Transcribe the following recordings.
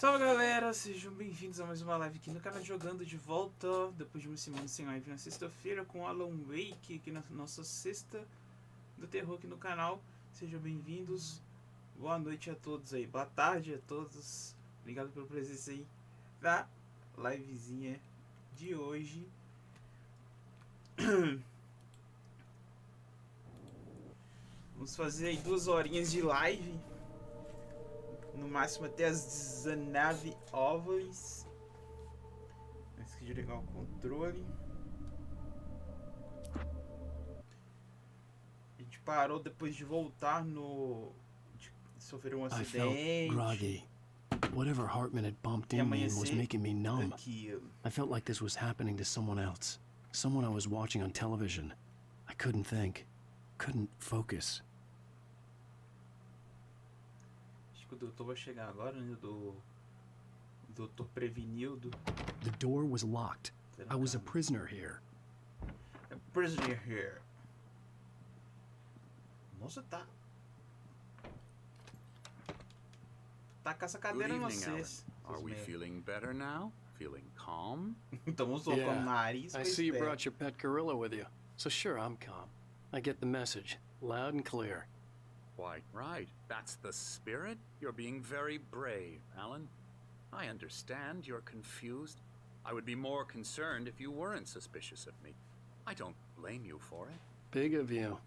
Salve galera, sejam bem-vindos a mais uma live aqui no canal Jogando, de volta depois de uma semana sem live na sexta-feira com Alan Wake aqui na nossa sexta do terror aqui no canal. Sejam bem-vindos, boa noite a todos aí, boa tarde a todos, obrigado pela presença aí da livezinha de hoje. Vamos fazer aí 2 horinhas de live. No máximo até as 19 horas. Não esqueci de ligar o controle. A gente parou depois de voltar no... de sofrer um acidente. Groggy. Whatever Hartman had bumped in me was making me numb. I felt like this was happening to someone else. Someone I was watching on television. I couldn't think. Couldn't focus. O doutor vai chegar agora, né? O doutor prevenido. The door was locked. I was a prisoner here. A prisoner here. Nossa, tá com essa cadeira em vocês. Are we feeling better now? Feeling calm? Estamos com o nariz. I see you brought your pet gorilla with you. So sure, I'm calm. I get the message, loud and clear. Quite right. That's the spirit. You're being very brave, Alan. I understand you're confused. I would be more concerned if you weren't suspicious of me. I don't blame you for it. Big of you.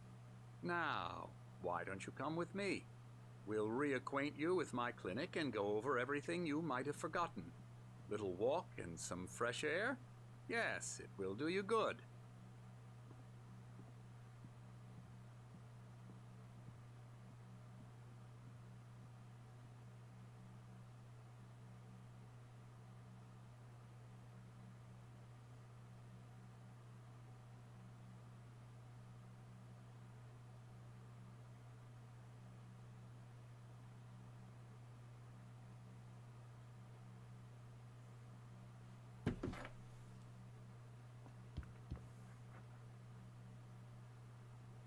Now, why don't you come with me? We'll reacquaint you with my clinic and go over everything you might have forgotten. Little walk and some fresh air? Yes, it will do you good.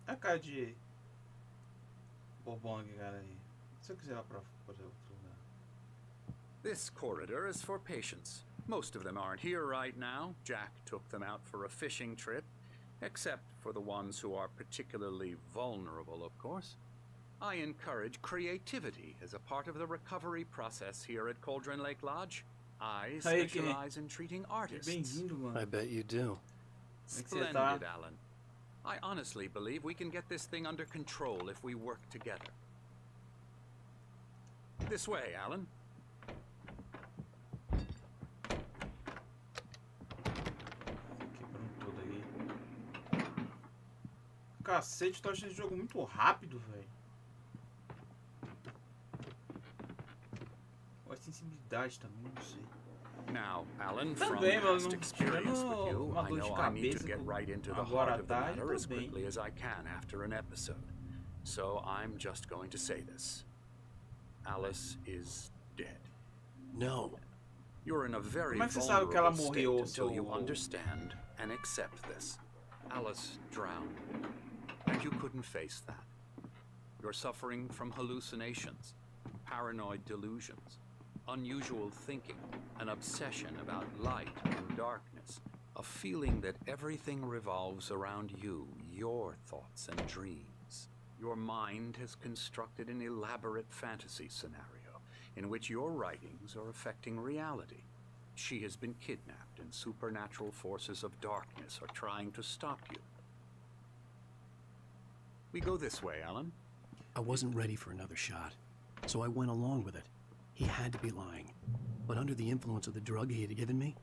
A cara de bobão aqui, cara aí. Se eu quiser lá pra outro lugar. This corridor is for patients. Most of them aren't here right now. Jack took them out for a fishing trip, except for the ones who are particularly vulnerable, of course. I encourage creativity as a part of the recovery process here at Cauldron Lake Lodge. I specialize in treating artists. Bem-vindo, mano. I bet you do. Splendid, Alan. I honestly believe we can get this thing under control if we work together. This way, Alan. Quebrando tudo aí. Cacete, tô achando esse jogo muito rápido, velho. Ou a sensibilidade também, não sei. Now, Alan, Tá from bem, past mano. experience with you, Uma I dor de know I need to cabeça get right into the agora heart à of the tarde, matter as tá bem. quickly as I can after an episode. So I'm just going to say this. Alice is dead. No. You're in a very Como é que você sabe que ela vulnerable morreu, state until you seu... understand and accept this. Alice drowned, and you couldn't face that. You're suffering from hallucinations, paranoid delusions, unusual thinking, an obsession about light and darkness, a feeling that everything revolves around you, your thoughts and dreams. Your mind has constructed an elaborate fantasy scenario in which your writings are affecting reality. She has been kidnapped and supernatural forces of darkness are trying to stop you. We go this way, Alan. I wasn't ready for another shot, so I went along with it. He had to be lying. But under the influence of the drug he had given me,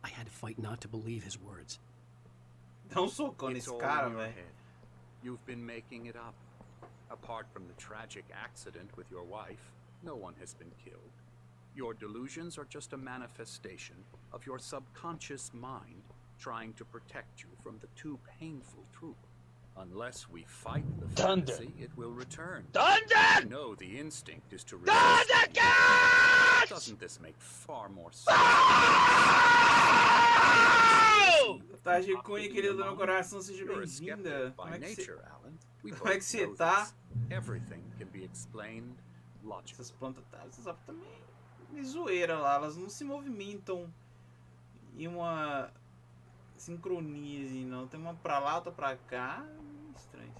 I had to fight not to believe his words. Dá socão nesse cara, velho. You've been making it up. Apart from the tragic accident with your wife, no one has been killed. Your delusions are just a manifestation of your subconscious mind trying to protect you from the too painful truth. Unless we fight the fantasy, it will return. I know the instinct is to resist. Doesn't this make far more sense? Tá de cunha, querida do meu coração, seja bem-vinda. Como é que você tá? Everything can be explained logically. Essas plantas tá, você sabe também. de zoeira lá. Elas não se movimentam em uma sincronia, assim, não. Tem uma pra lá, outra pra cá. Estranho.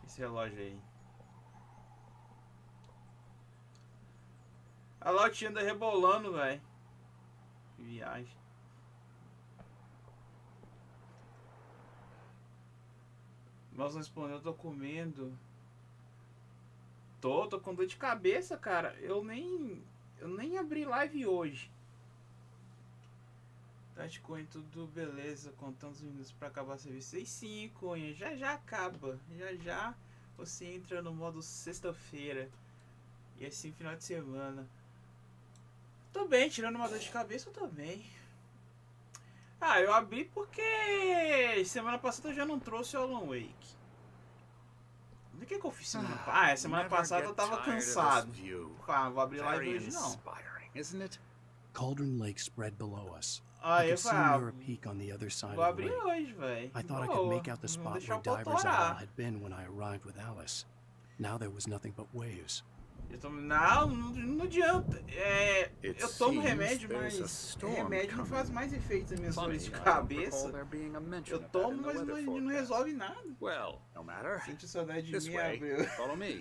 Esse relógio aí. A lotinha anda rebolando, velho. Que viagem. Nossa, não respondeu, eu tô comendo. Tô com dor de cabeça, cara. Eu nem abri live hoje. Tati Cunha, tudo beleza? Contando os minutos pra acabar o serviço. E sim, Cunha, já acaba. Já você entra no modo sexta-feira. E assim, final de semana. Tô bem, tirando uma dor de cabeça, eu tô bem. Ah, eu abri porque semana passada eu já não trouxe o Alan Wake. O que eu fiz semana passada? Semana passada eu tava cansado. Vou abrir live hoje não. Cauldron Lake spread below us. I could see near a peak on the other side of the lake. Hoje, véio. I thought I could make out the spot where Divers Isle had been when I arrived with Alice. Now there was nothing but waves. Não adianta. Eu tomo remédio, mas remédio não faz mais efeito nas minhas dores de cabeça. Eu tomo, mas não resolve nada. Well, no matter. Sente saudade de mim, Abril. Follow me.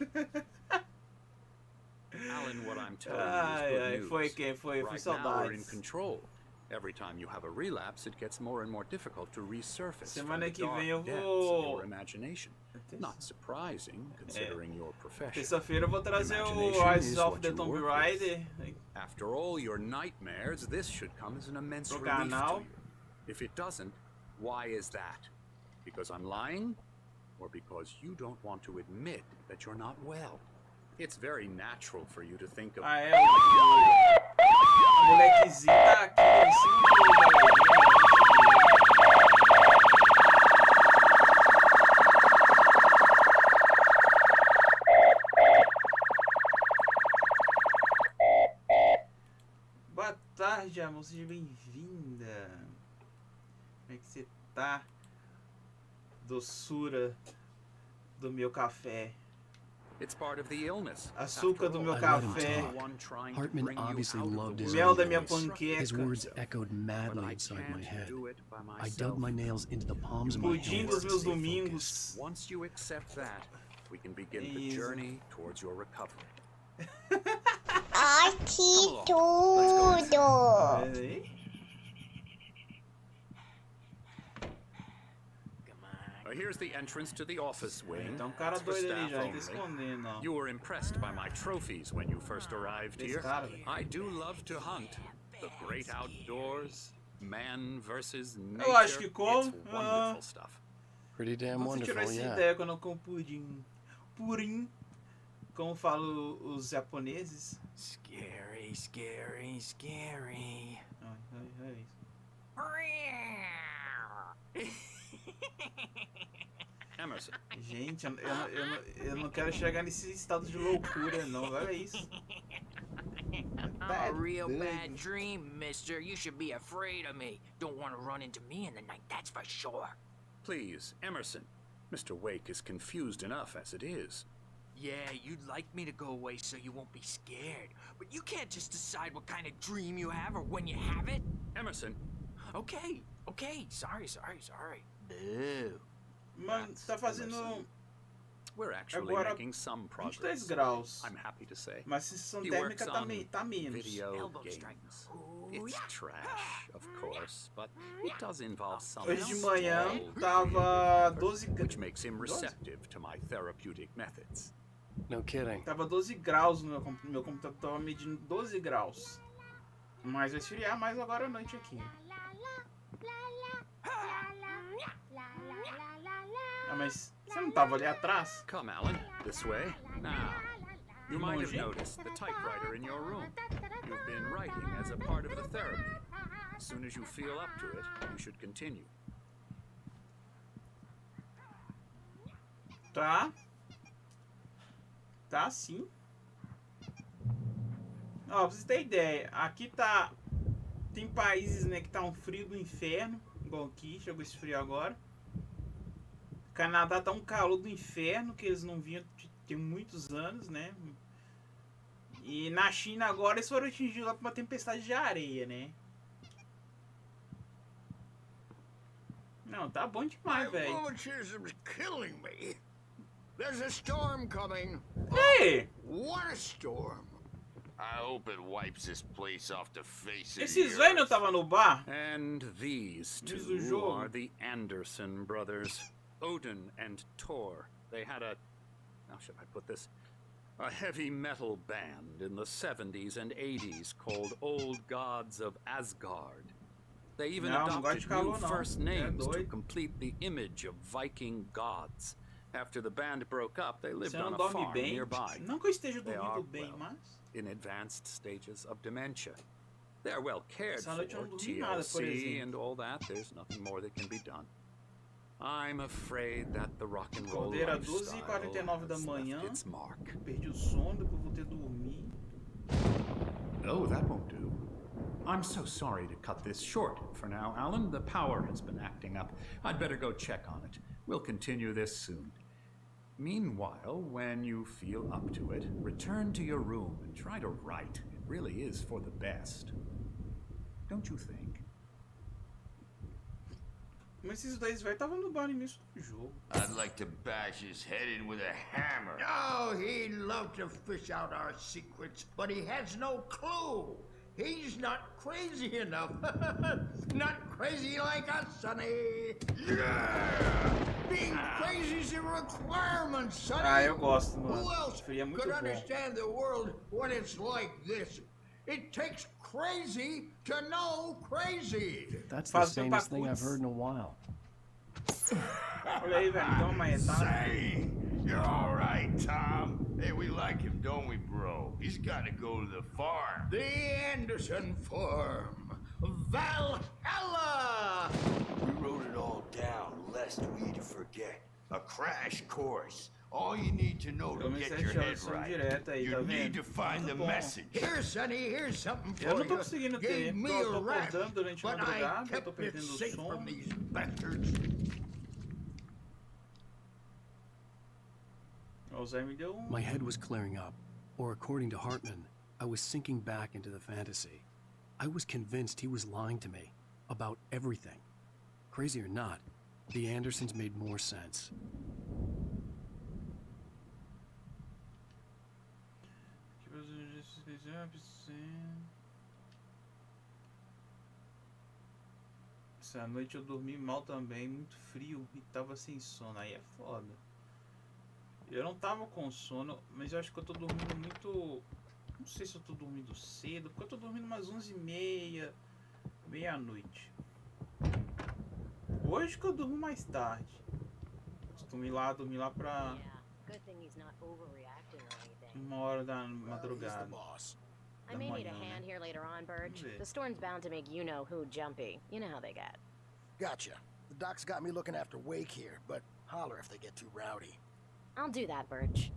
Alan, what I'm telling you is good news. Foi saudades. Right now, in control. Every time you have a relapse, it gets more and more difficult to resurface Semana from the dark depths of your imagination. Not surprising, considering your profession. Terça-feira eu vou trazer o Rise of the Tomb Raider. After all your nightmares, this should come as an immense relief to you. If it doesn't, why is that? Because I'm lying? Or because you don't want to admit that you're not well? It's very natural for you to think of... O molequezinho tá aqui em cima da galerinha. Boa tarde, amor. Seja bem-vinda. Como é que você tá? Doçura do meu café. It's part of the illness. Açúcar do meu café. Hartman obviously loved his mel da own minha voice. panqueca. His words echoed madly inside my head. I dug my nails into the palms of my Pudim hands dos to meus stay domingos. focused. Once you accept that, we can begin the journey towards your recovery. Ai, que tudo! Here's the entrance to the office wing. Então, cara doido ali já, tá escondendo, ó. You were impressed by my trophies when you first arrived here. I do love to hunt. The great outdoors, man versus nature. Eu acho que it's wonderful stuff. Pretty damn wonderful, essa ideia quando eu como pudim. Purim, como falam os japoneses. Scary, scary, scary. Emerson. Gente, eu não quero chegar nesse estado de loucura, não. Olha isso. A real bad dream, mister. You should be afraid of me. Don't want to run into me in the night, that's for sure. Please, Emerson. Mr. Wake is confused enough as it is. Yeah, you'd like me to go away so you won't be scared. But you can't just decide what kind of dream you have or when you have it. Emerson. Okay. Sorry. Boo. Mano, tá fazendo We're actually agora making some progress. 23 graus. I'm happy to say. Mas a sensação He térmica works tá on menos. Video games. It's trash, of course, but it does involve some Hoje de manhã tava 12 graus. which makes him receptive to my therapeutic methods. No kidding. Tava 12 graus no meu computador, tava medindo 12 graus. Mas vai esfriar mais agora à noite aqui. Ah, mas você não tava ali atrás? Come, Alan, this way. Now, you might have noticed the typewriter in your room. You've been writing as a part of the therapy. As soon as you feel up to it, you should continue. Tá sim. Ó, pra vocês terem ideia, aqui tá... Tem países, né, que tá um frio do inferno, igual aqui, chegou esse frio agora. Canadá tá um calor do inferno que eles não vinham tem muitos anos, né? E na China agora eles foram atingidos lá por uma tempestade de areia, né? Não, tá bom demais, velho. There's a storm coming. Ei! What a storm. I hope it wipes this place off the face of the Esses earth. velhos não estavam no bar? And these Diz do two jogo. are the Anderson brothers, Odin and Thor. They had a, how should I put this? A heavy metal band in the 70s and 80s called Old Gods of Asgard. They even Não, não gosto de adopted calor, new não. first É names to doido. complete the image of Viking gods. After the band broke up, they lived Você não on a dorme farm bem? nearby. Não que eu esteja They dormindo are, bem, well, mas... in advanced stages of dementia. They're well cared Essa for, noite eu não dormi nada, por TLC exemplo. and all that. There's nothing more that can be done. I'm afraid that the rock and roll Acordei era lifestyle 12h49 da has manhã. left its mark. Perdi o sono, depois voltei a dormir. Oh, that won't do. I'm so sorry to cut this short for now, Alan. The power has been acting up. I'd better go check on it. We'll continue this soon. Meanwhile, when you feel up to it, return to your room and try to write. It really is for the best. Don't you think? Mas esses dois velhos estavam no bar no início do jogo. I'd like to bash his head in with a hammer. Oh, he'd love to fish out our secrets, but he has no clue. He's not crazy enough. Not crazy like us, Sonny. Yeah! Being crazy's a requirement, Sonny. Ah, eu gosto, mano. Who else Seria muito could bom. understand the world when it's like this? It takes crazy to know crazy. That's the Faz bem pra sanest thing I've cutis. heard in a while. Olha aí, velho. Dá uma retada. Say, you're all right, Tom. Hey, we like him, don't we, bro? He's got to go to the farm. The Anderson Farm. Valhalla! We wrote it all down, lest we forget. A crash course. All you need to know to Pelo menos get 7 your head horas são right. direto aí, You tá need vendo? to find the Muito bom. message. Here, Sonny, here's something for Eu não you. tô conseguindo ter, Gave me porque eu a tô rash, acordando durante a but I madrugada, eu tô kept it perdendo o safe sono. from these bastards. O Zé me deu um... My head was clearing up, or according to Hartman, I was sinking back into the fantasy. I was convinced he was lying to me about everything. Crazy or not, the Andersons made more sense. Essa noite eu dormi mal também, muito frio e tava sem sono, aí é foda. Eu não tava com sono, mas eu acho que eu tô dormindo muito... Não sei se eu tô dormindo cedo, porque eu tô dormindo umas 11h30, meia-noite. Hoje que eu durmo mais tarde. Dormi lá pra Good thing he's not overreacting or anything. 1h da madrugada. I may need a hand here later on, Birch. The storm's bound to make you-know-who jumpy. You know how they get. Gotcha. The doc's got me looking after Wake here, but holler if they get too rowdy. I'll do that, Birch.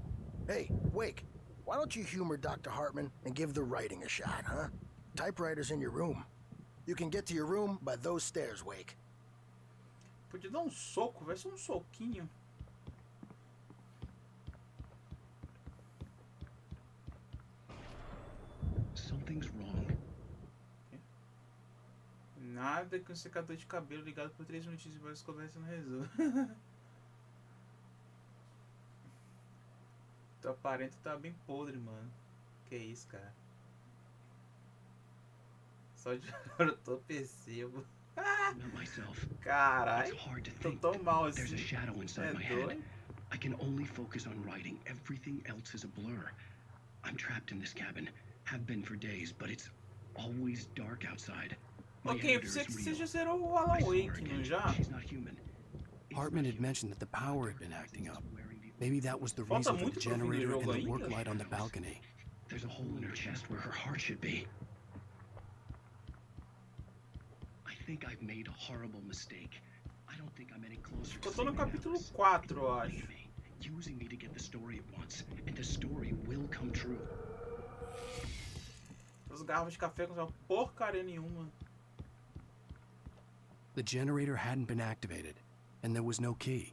Hey, Wake, why don't you humor Dr. Hartman and give the writing a shot, huh? Typewriter's in your room. You can get to your room by those stairs, Wake. Podia dar um soco, vai ser um soquinho. Something's wrong. Nada que um secador de cabelo ligado por 3 minutinhos e mais conversa não resolve. Tua parente tá bem podre, mano. Que isso, cara. Só de agora eu percebo. Not myself. Caralho, It's hard to tô think. tão mal assim. There's a shadow inside É my head. doido? I can only focus on writing. Everything else is a blur. I'm trapped in this cabin. Have been for days, but it's always dark outside. My Ok, editor você is que você real. já zerou o I Alan saw her Wake, não again. já? She's not human. It's Hartman not had human. mentioned that the power had been acting up. Maybe that was the Falta reason for muito the pro fim do generator jogo and the work ainda. light on the balcony. There's a hole in her chest where her heart should be. I think I've made a horrible mistake. I don't think I'm any closer to Eu tô no saving capítulo Alice. 4, eu acho. Using me to get the story at once, and the story will come true. As garrafas de café com essa porcaria nenhuma. The generator hadn't been activated, and there was no key.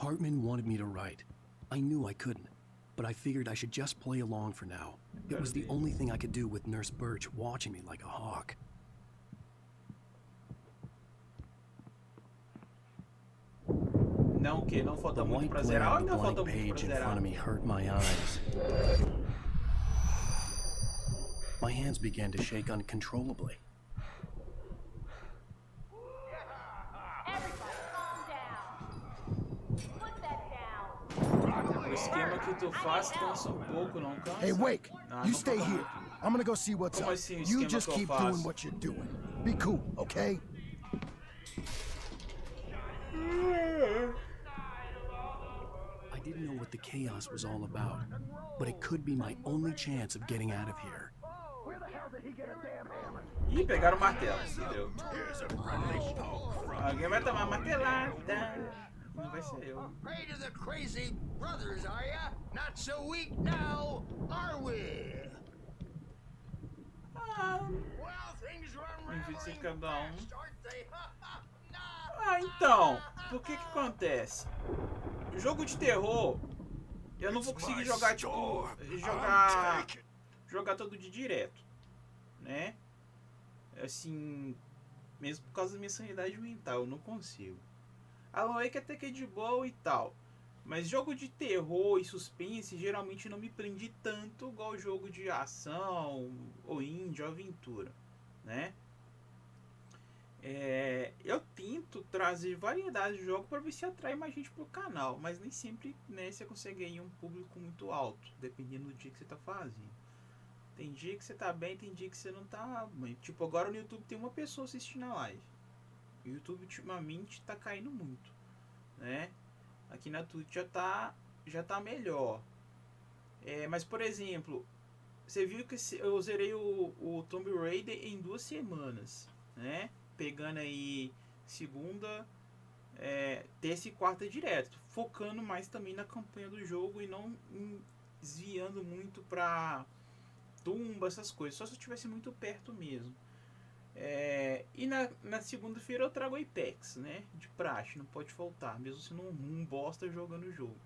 Hartman wanted me to write. I knew I couldn't, but I figured I should just play along for now. It was the only thing I could do with Nurse Birch watching me like a hawk. Não que não falta The muito white pra glare zerar, of ou the ainda falta blank muito page pra in front zerar? of me hurt my eyes. My hands began to shake uncontrollably. Everybody calm down. Put that down. O esquema que tu faz cansa um pouco, não cansa? Hey, Wake, Ah, you não stay cansa here. muito. I'm gonna go see what's Como up. assim, o You esquema just que eu keep faço? doing what you're doing. Be cool, okay? I didn't know what the chaos was all about, but it could be my only chance of getting out of here. Ih, pegaram o martelo. Fudeu. Alguém vai tomar martelada. Não vai ser eu. Afraid of the crazy brothers, are ya? Not so weak now, are we? Well, things run Vivencia cada um. fast, aren't they? Ah, então, por que que acontece? Jogo de terror, eu não vou conseguir jogar, tipo, jogar todo de direto, né? Assim, mesmo por causa da minha sanidade mental, eu não consigo. Alan Wake até que é de boa e tal, mas jogo de terror e suspense geralmente não me prende tanto igual jogo de ação, ou indie, ou aventura, né? Eu tento trazer variedade de jogos para ver se atrai mais gente pro canal, mas nem sempre, né, você consegue aí um público muito alto, dependendo do dia que você tá fazendo. Tem dia que você tá bem, tem dia que você não tá bem. Tipo, agora no YouTube tem uma pessoa assistindo a live. O YouTube ultimamente tá caindo muito, né? Aqui na Twitch já tá melhor. Mas por exemplo, você viu que eu zerei o Tomb Raider em 2 semanas, né? Pegando aí segunda, terça e quarta direto, focando mais também na campanha do jogo e não desviando muito pra tumba, essas coisas, só se eu estivesse muito perto mesmo. E na segunda-feira eu trago Apex, né, de praxe, não pode faltar, mesmo se não bosta jogando o jogo.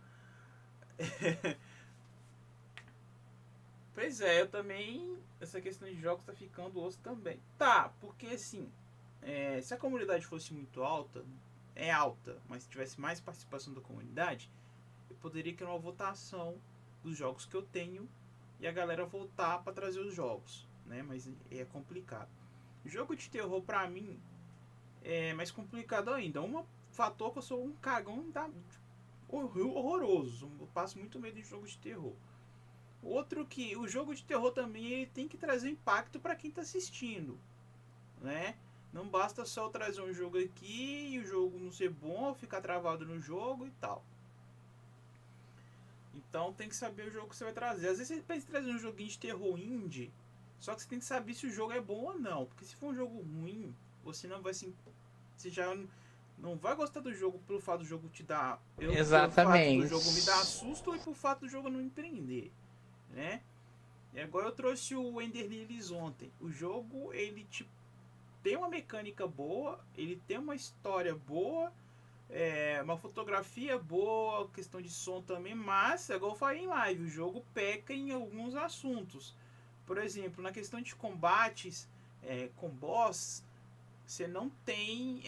Pois é, eu também, essa questão de jogos tá ficando osso também. Tá, porque assim, se a comunidade fosse muito alta, mas se tivesse mais participação da comunidade, eu poderia criar uma votação dos jogos que eu tenho e a galera votar para trazer os jogos, né? Mas é complicado. Jogo de terror pra mim é mais complicado ainda. Um fator que eu sou um cagão horroroso, eu passo muito medo de jogo de terror. Outro que o jogo de terror também ele tem que trazer impacto para quem tá assistindo, né? Não basta só trazer um jogo aqui e o jogo não ser bom, ficar travado no jogo e tal. Então tem que saber o jogo que você vai trazer. Às vezes você pensa em trazer um joguinho de terror indie, só que você tem que saber se o jogo é bom ou não. Porque se for um jogo ruim, você não vai se... Você já não vai gostar do jogo pelo fato do jogo te dar... Exatamente. Pelo fato do jogo me dar susto ou pelo fato do jogo não empreender, né? E agora eu trouxe o Ender Lilies ontem. O jogo, ele tipo tem uma mecânica boa, ele tem uma história boa, uma fotografia boa, questão de som também, mas, igual eu falei em live, o jogo peca em alguns assuntos. Por exemplo, na questão de combates com boss, você não tem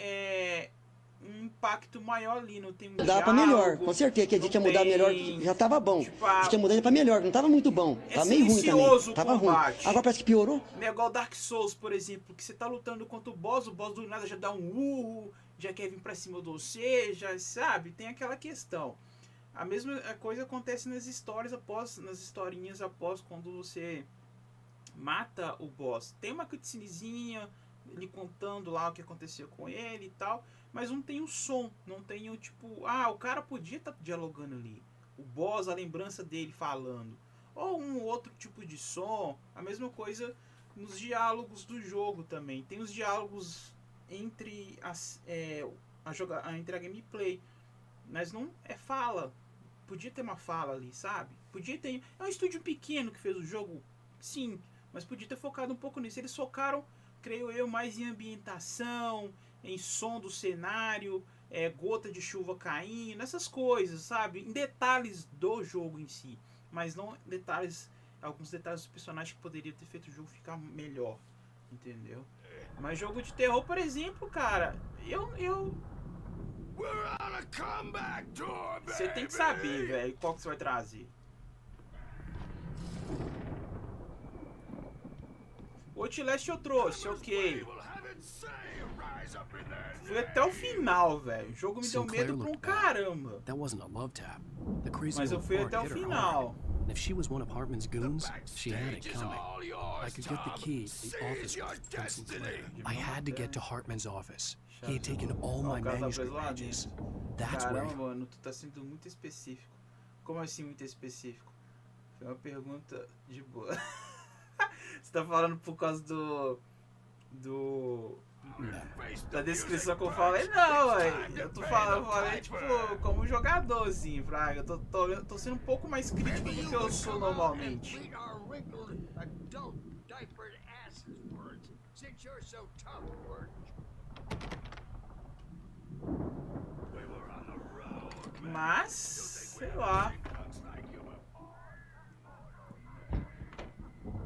um impacto maior ali, não tem um Dá pra melhor, com certeza que a gente ia mudar melhor, já tava bom. Tipo, a gente ia mudar ele pra melhor, não tava muito bom, tava meio ruim também, tava ruim. Agora parece que piorou. Não é igual Dark Souls, por exemplo, que você tá lutando contra o boss do nada já dá um urro, já quer vir pra cima de você, já sabe, tem aquela questão. A mesma coisa acontece nas histórias nas historinhas após quando você mata o boss. Tem uma cutscenezinha, ele contando lá o que aconteceu com ele e tal, mas não tem o som, não tem o tipo, o cara podia estar dialogando ali, o boss, a lembrança dele falando, ou um outro tipo de som. A mesma coisa nos diálogos do jogo também, tem os diálogos entre entre a gameplay, mas não é fala, podia ter uma fala ali, sabe? Podia ter, é um estúdio pequeno que fez o jogo, sim, mas podia ter focado um pouco nisso. Eles focaram, creio eu, mais em ambientação, em som do cenário, gota de chuva caindo, essas coisas, sabe? Em detalhes do jogo em si, mas não detalhes, alguns detalhes dos personagens que poderiam ter feito o jogo ficar melhor, entendeu? Mas jogo de terror, por exemplo, cara, você tem que saber, velho, qual que você vai trazer. O Outlast eu trouxe, ok. Fui até o final, velho. O jogo me deu medo pra um caramba. Mas eu fui até o final. And if she was one of Hartman's goons, she had it coming. I could get the key to the office from Sinclair. I had to get to Hartman's office. He had taken all my manuscript pages. That's where... Caramba, mano, tu tá sendo muito específico. Como assim muito específico? Foi uma pergunta de boa. Você tá falando por causa da descrição que eu falei? Não, eu falei tipo como jogador, assim, Fraga. Eu tô sendo um pouco mais crítico do que eu sou normalmente. Mas, sei lá.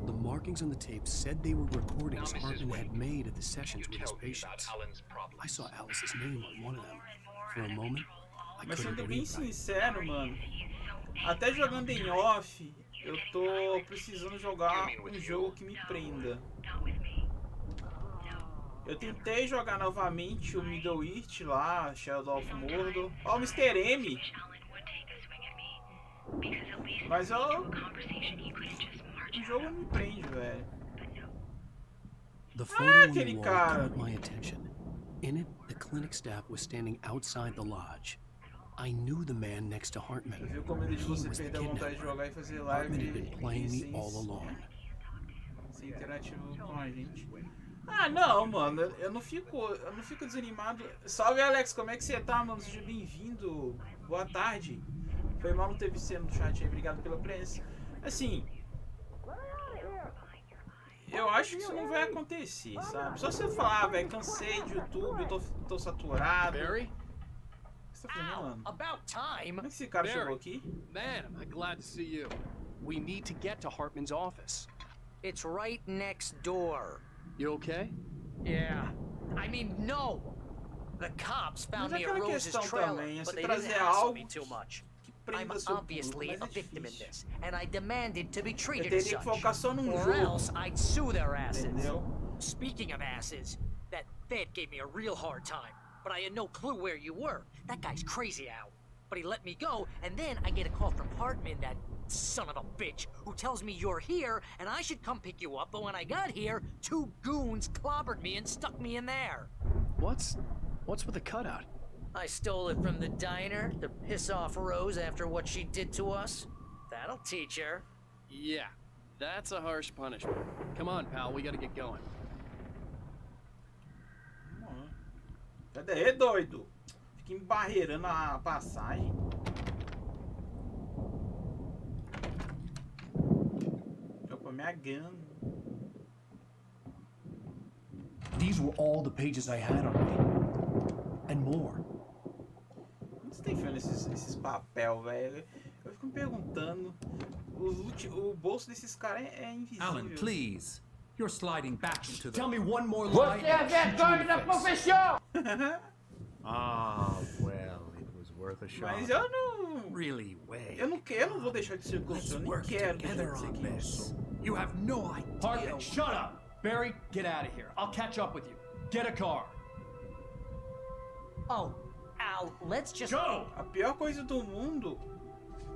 The markings on the tape said they were recordings Hartman had made at the sessions with his patients. I saw Alice's name on one of them. For a moment, I Mas couldn't sendo bem believe that. sincero, mano, até jogando em off, eu tô precisando jogar um jogo que me prenda. Eu tentei jogar novamente o Middle East lá, Shadow of Mordor, ó, o Mr. M. Mas o jogo me prende, velho. The photo on the aquele wall cara. caught my attention. In it, the clinic staff was standing outside the lodge. I knew the man next to Hartman. Eu vi com medo de você perder a vontade de jogar e fazer live Hartman had been playing me all along. Sem interativo com a gente. Ah, não, mano, eu não fico desanimado. Salve, Alex, como é que você tá, mano? Seja bem-vindo. Boa tarde. Foi mal não ter você no chat aí, obrigado pela presença. Assim, eu acho que isso não vai acontecer, sabe? Só se eu falar, velho, cansei de YouTube, tô saturado. Barry? O que você tá fazendo, mano? About time. Como é que esse cara chegou aqui? Man, am I glad to see you. We need to get to Hartman's office. It's right next door. You okay? Yeah. I mean, no. The cops found Mas me at aquela Rose's questão trailer, também é but você they didn't trazer hassle algo me too much. que I'm prenda seu obviously público, a mas é victim in difícil. this, and I demanded to be Eu treated teria as que such. focar só num Or jogo. else I'd sue their asses. Entendeu? Speaking of asses, that Fed gave me a real hard time, but I had no clue where you were. That guy's crazy out. But he let me go, and then I get a call from Hartman, that son of a bitch, who tells me you're here, and I should come pick you up, but when I got here, 2 goons clobbered me and stuck me in there. What's with the cutout? I stole it from the diner to piss off Rose after what she did to us. That'll teach her. Yeah, that's a harsh punishment. Come on, pal, we gotta get going. Cadê, doido? Fica embarreirando a passagem. Opa, minha gun. These were all the pages I had on me. And more. Onde você tem feito esses papel, velho? Eu fico me perguntando. O bolso desses caras é invisível. Alan, please. You're sliding back into the... Tell me one more lie. Você é vergonha da profissão! Ah, well, it was worth a shot. Mas eu não... Really, way. Eu não vou deixar de ser curso. Eu nem quero deixar de ser curso. You have no idea. Hartman, shut up! Barry, get out of here. I'll catch up with you. Get a car. Oh, Al, let's just... Go! A pior coisa do mundo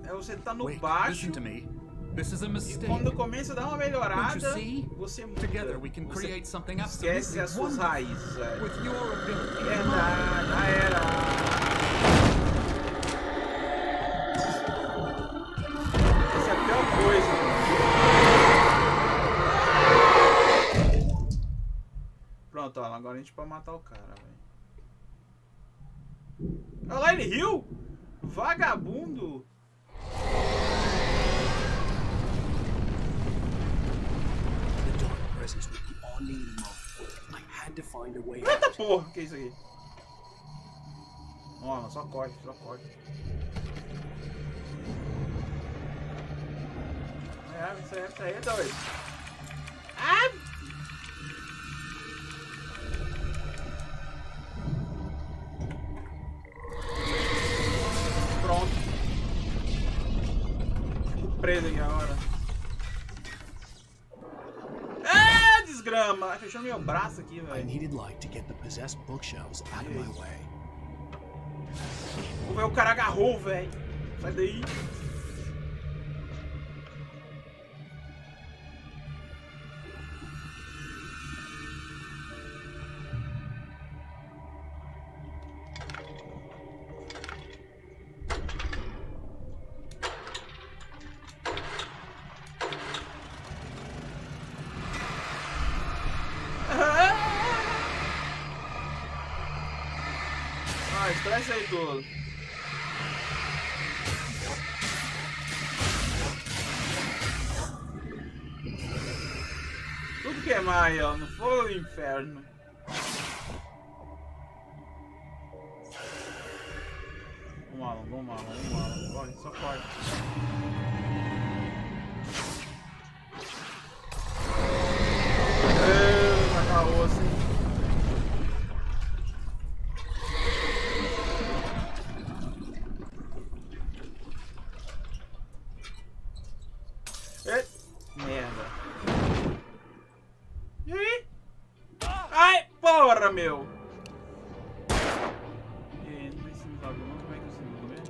é você estar no Wait, baixo listen to me. This is a e mistake. quando começa a dar uma melhorada, Don't you see? você muda. Together we can Você create something esquece absolutely as suas wonderful. raízes, velho. With your ability. Já era. Essa é a pior coisa, mano. Pronto, ó, agora a gente pode matar o cara, velho. Olha lá, ele riu! Vagabundo! The dark presence would be on me in a moment. I had to find a way Eita out. porra, que é isso aí? Ó, só corte, só corte. Isso aí é doido. Ah! Pronto. Fico preso aqui agora. Ah, desgrama! Fechou meu braço aqui, velho. I needed light to get the possessed bookshelves out of my way. O cara agarrou, velho. Sai daí. Estresse aí tudo. Tudo queimar aí, ó, no fogo do inferno. Vamos lá. Olha, só corta. Acabou assim. Merda. E aí? Ai, porra, meu. E aí, não vai se me jogar, não? Como é que eu se me jogar?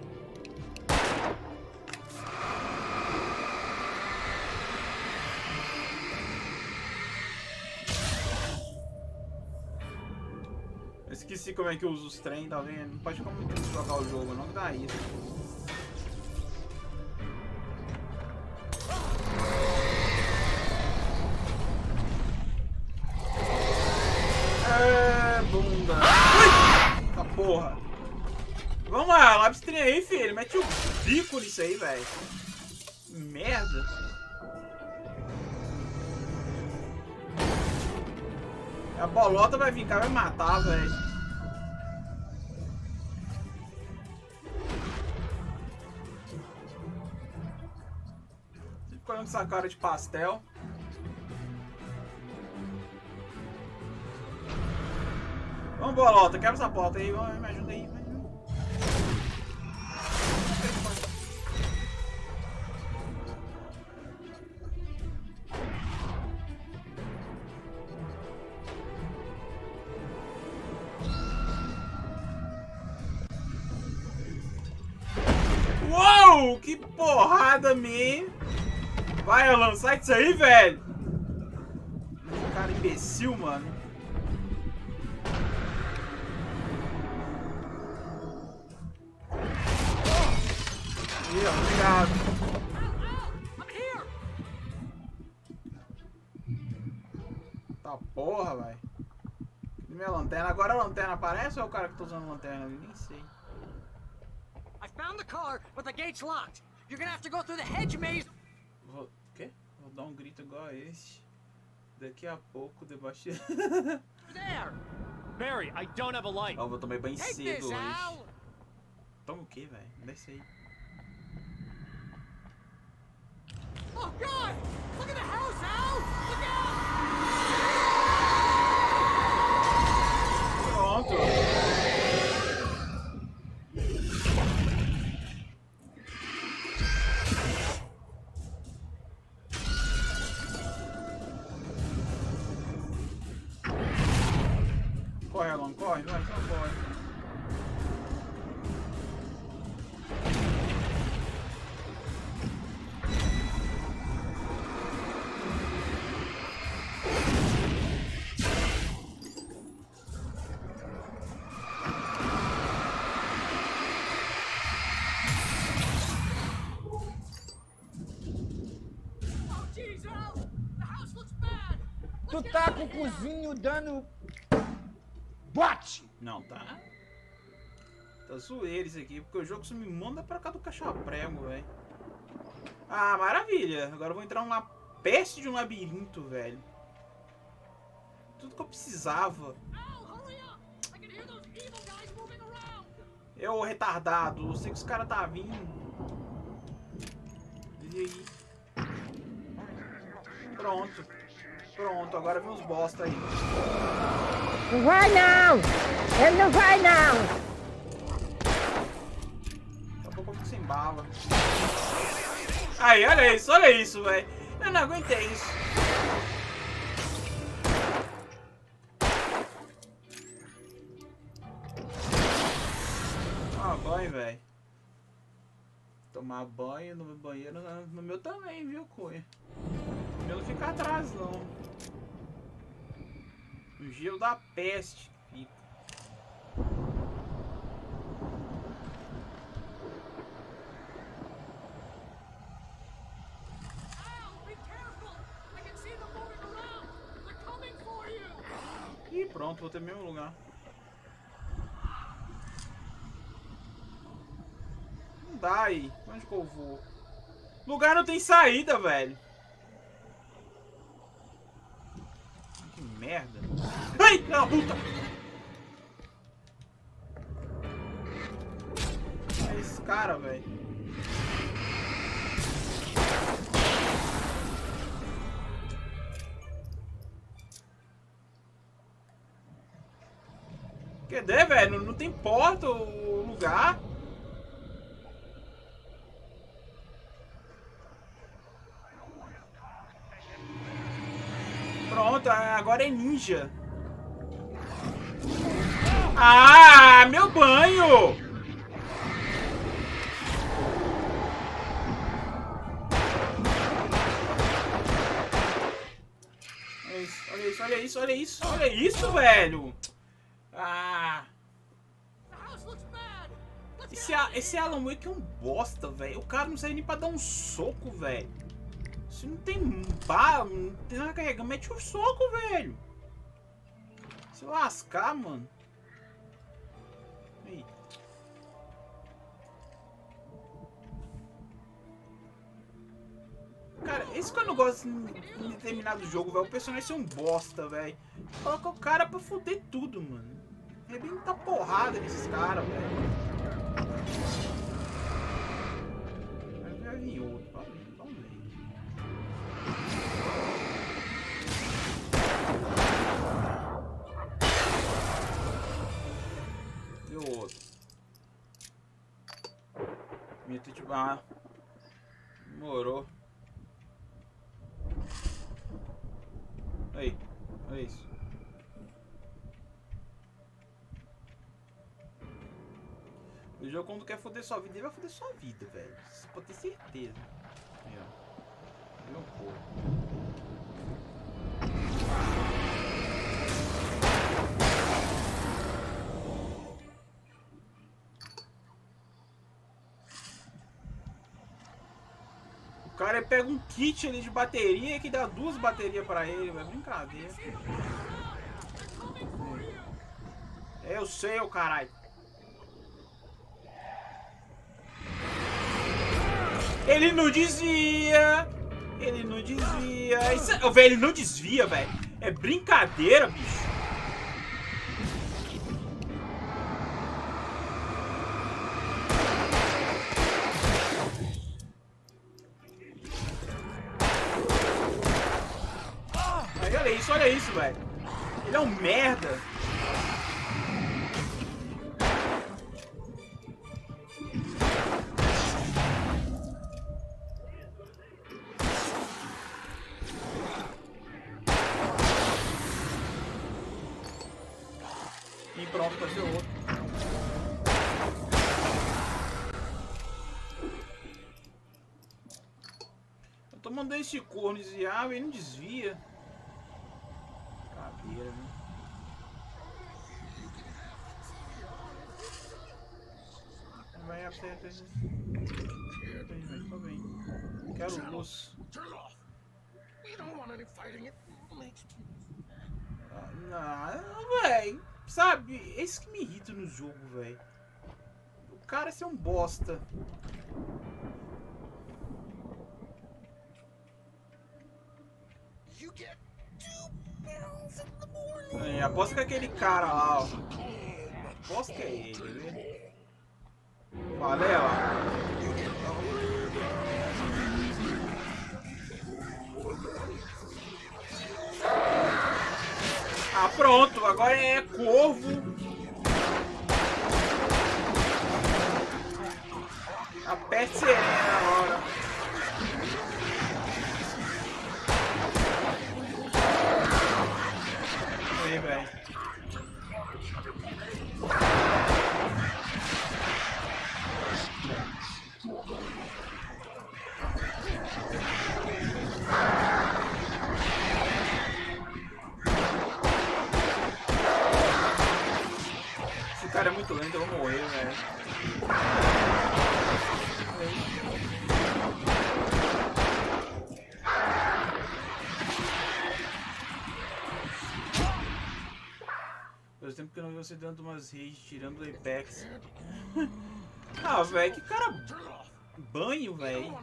Eu esqueci como é que eu uso os trem, tá vendo? Não pode ficar muito tempo jogar o jogo, não, que dá isso. Bunda. Ui! Tá porra. Vamos lá, lápis trem aí, filho. Mete o bico nisso aí, velho. Merda. A bolota vai vir cá, vai matar, velho. Fica olhando essa cara de pastel. Vamos, bolota, quebra essa porta aí, me ajuda aí, me ajuda. Uou, que porrada, man. Vai, Alan, sai disso aí, velho. Que cara imbecil, mano. Obrigado. Tá porra, velho. Minha lanterna. Agora a lanterna aparece ou é o cara que tá usando lanterna? Eu nem sei. I found the car, but the gate's locked. You're gonna have to go through the hedge maze. Vou dar um grito igual a esse. Daqui a pouco, debaixo. There. Barry, I don't have a light. Ó, vou tomar bem Take cedo this, hoje. Al. Toma o que, velho? Desce aí. Oh God! Look at the house, Al! Look out! Pronto. Corre, Alan, corre, vai, só corre. Tu tá com o cozinho dando bote! Não, tá? Tá zoeira isso aqui, porque o jogo só me manda pra cá do caixa-prego, velho. Ah, maravilha! Agora eu vou entrar numa peste de um labirinto, velho. Tudo que eu precisava. Eu, retardado, eu sei que os caras tá vindo. E aí? Pronto. Pronto, agora vem uns bosta aí. Não vai não! Ele não vai não! Daqui a pouco eu fico sem bala. Aí, olha isso, velho. Eu não aguentei isso. Tomar banho, velho. Tomar banho no meu banheiro, no meu também, viu, Cunha? O meu não fica atrás, não. O gelo da peste fica. E pronto, vou ter o mesmo lugar. Não dá aí. Onde que eu vou? Lugar não tem saída, velho. Que merda. Ai, não, puta. É esse cara, velho. Cadê, velho? Não tem porta o lugar. Pronto, agora é ninja. Ah, meu banho! Olha isso, olha isso, olha isso, velho! Ah! Esse Alan Wake é um bosta, velho. O cara não serve nem pra dar um soco, velho. Se não tem bala, não tem nada carregando, mete o soco, velho. Se lascar, mano. Aí. Cara, isso que eu não gosto em determinado jogo, velho. O personagem ser um bosta, velho. Coloca o cara pra foder tudo, mano. Rebenta a porrada nesses caras, velho. Vai vir outro, vamos ver. E o outro? Mito de barra. Demorou. Aí, olha isso. O jogo, quando quer foder sua vida, ele vai foder sua vida, velho. Você pode ter certeza. Aí, ó. Viu um pouco. O cara pega um kit ali de bateria que dá 2 baterias pra ele, velho. Brincadeira. Eu sei, ô caralho. Ele não desvia. Ele não desvia. Isso, velho, ele não desvia, velho. É brincadeira, bicho. Aí, olha isso, velho. Ele é um merda. E pronto, fazer outro. Eu tô mandando esse corno desviar, ele não desvia. Cadeira, né? Vai aperta aí. Tô bem. Quero luz. Não, véi. Sabe, é isso que me irrita no jogo, velho. O cara ser um bosta. Aposto que é aquele cara lá, ó. Aposto que é ele, né? Olha, ó. Ah, pronto. Agora é corvo. A peste serena agora. Aí, velho. Esse cara é muito lento, eu vou morrer, velho. Faz tempo que eu não vi você dando umas raids, tirando do Apex. Ah, velho, que cara... Banho, velho.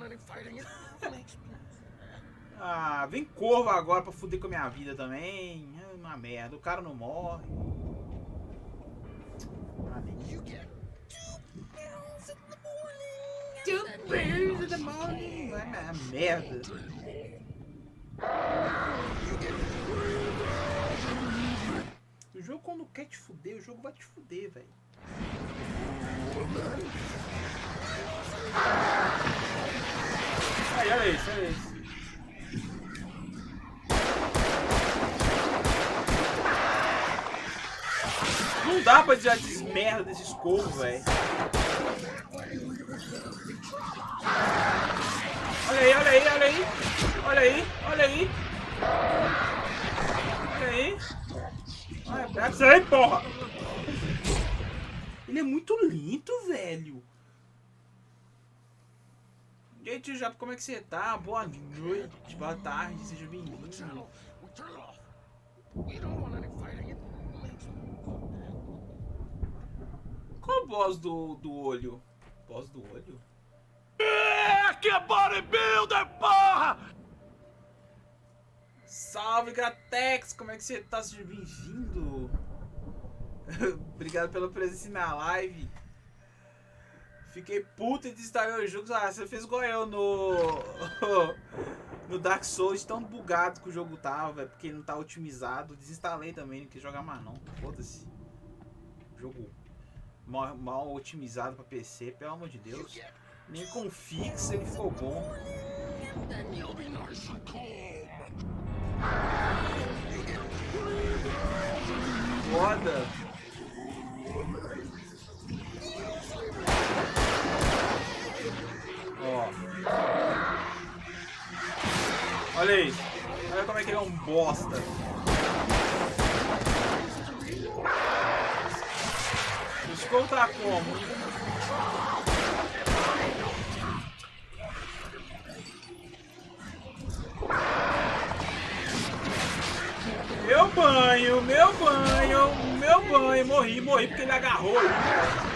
Ah, vem corvo agora pra fuder com a minha vida também. É uma merda, o cara não morre. Ah, nem... 2 bears in the morning. É uma merda. O jogo, quando quer te fuder, o jogo vai te fuder, velho. Aí, olha isso, olha isso. Não dá pra desviar esses merda desses corvos, velho. Olha aí, olha aí, olha aí. Olha aí, olha aí. Olha aí. Olha, pega isso aí, porra. Ele é muito lindo, velho. Gente, já como é que você tá? Boa noite, boa tarde, seja bem-vindo. Qual o boss do olho? Boss do olho? Que bodybuilder, porra! Salve, Gratex! Como é que você tá? Seja bem-vindo. Obrigado pela presença na live. Fiquei puto e desinstalei os jogos. Ah, você fez igual eu no Dark Souls, tão bugado que o jogo tava, velho, porque não tá otimizado. Desinstalei também, não quis jogar mais não. Foda-se. Jogo mal otimizado pra PC, pelo amor de Deus. Nem com fix ele ficou bom. Foda. Ó. Olha aí. Olha como é que ele é um bosta. O Skull tá como? Meu banho, meu banho, meu banho. Morri porque ele agarrou ali, cara.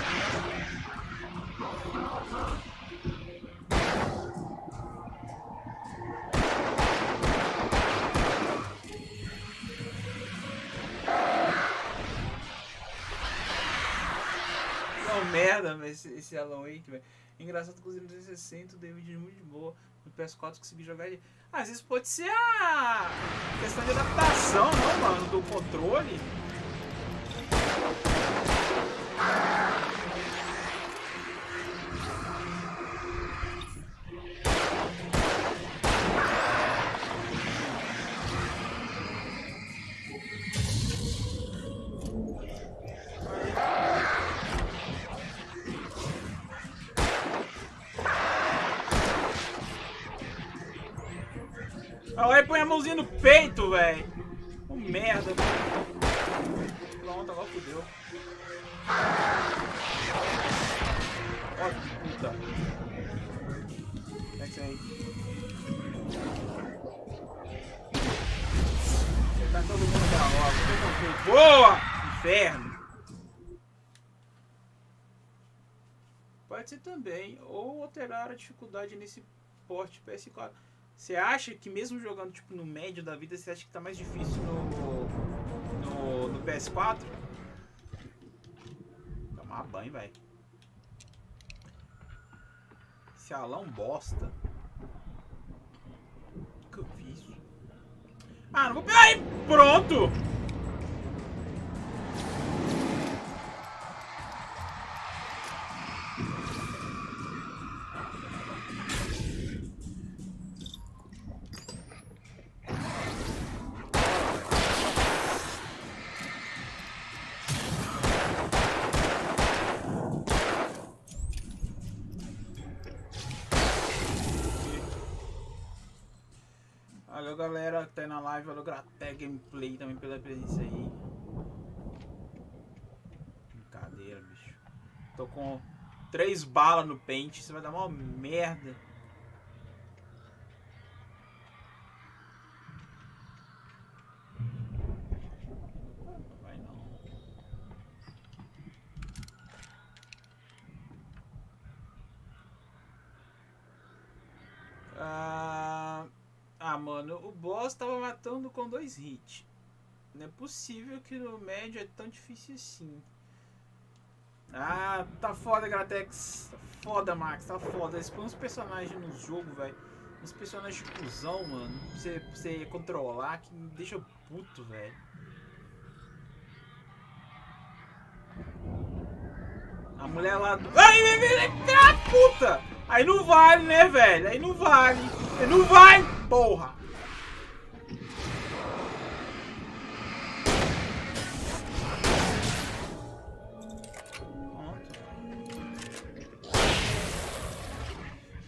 Merda, velho, esse Alan Wake, velho. Engraçado que no 360 o David é muito de boa. No PS4 consegui jogar ele. Às vezes pode ser a questão de adaptação, não, mano, do controle. Olha, põe a mãozinha no peito, velho. Oh, merda. Pronto, agora fodeu. Ó, que puta. Como é que é aí? Tá todo mundo na loja. Boa! Inferno. Pode ser também. Ou alterar a dificuldade nesse porte PS4. Você acha que mesmo jogando tipo no médio da vida, você acha que tá mais difícil no PS4? Tomar banho, velho. Esse Alan é um bosta. Que eu fiz? Ah, não vou pegar aí! Pronto! Valeu, galera que tá aí na live, valeu até gameplay também pela presença aí. Brincadeira, bicho. Tô com 3 balas no pente, isso vai dar uma merda. Vai não. Mano, o boss tava matando com 2 hits. Não é possível que no médio é tão difícil assim. Ah, tá foda, Gratex. Tá foda, Max. Tá foda. Eles põem uns personagens no jogo, velho. Uns personagens de cuzão, mano. Pra você controlar, que me deixa puto, velho. A mulher lá do... Ai, puta! Aí não vale, né, velho? Aí não vale. Aí não vai, porra!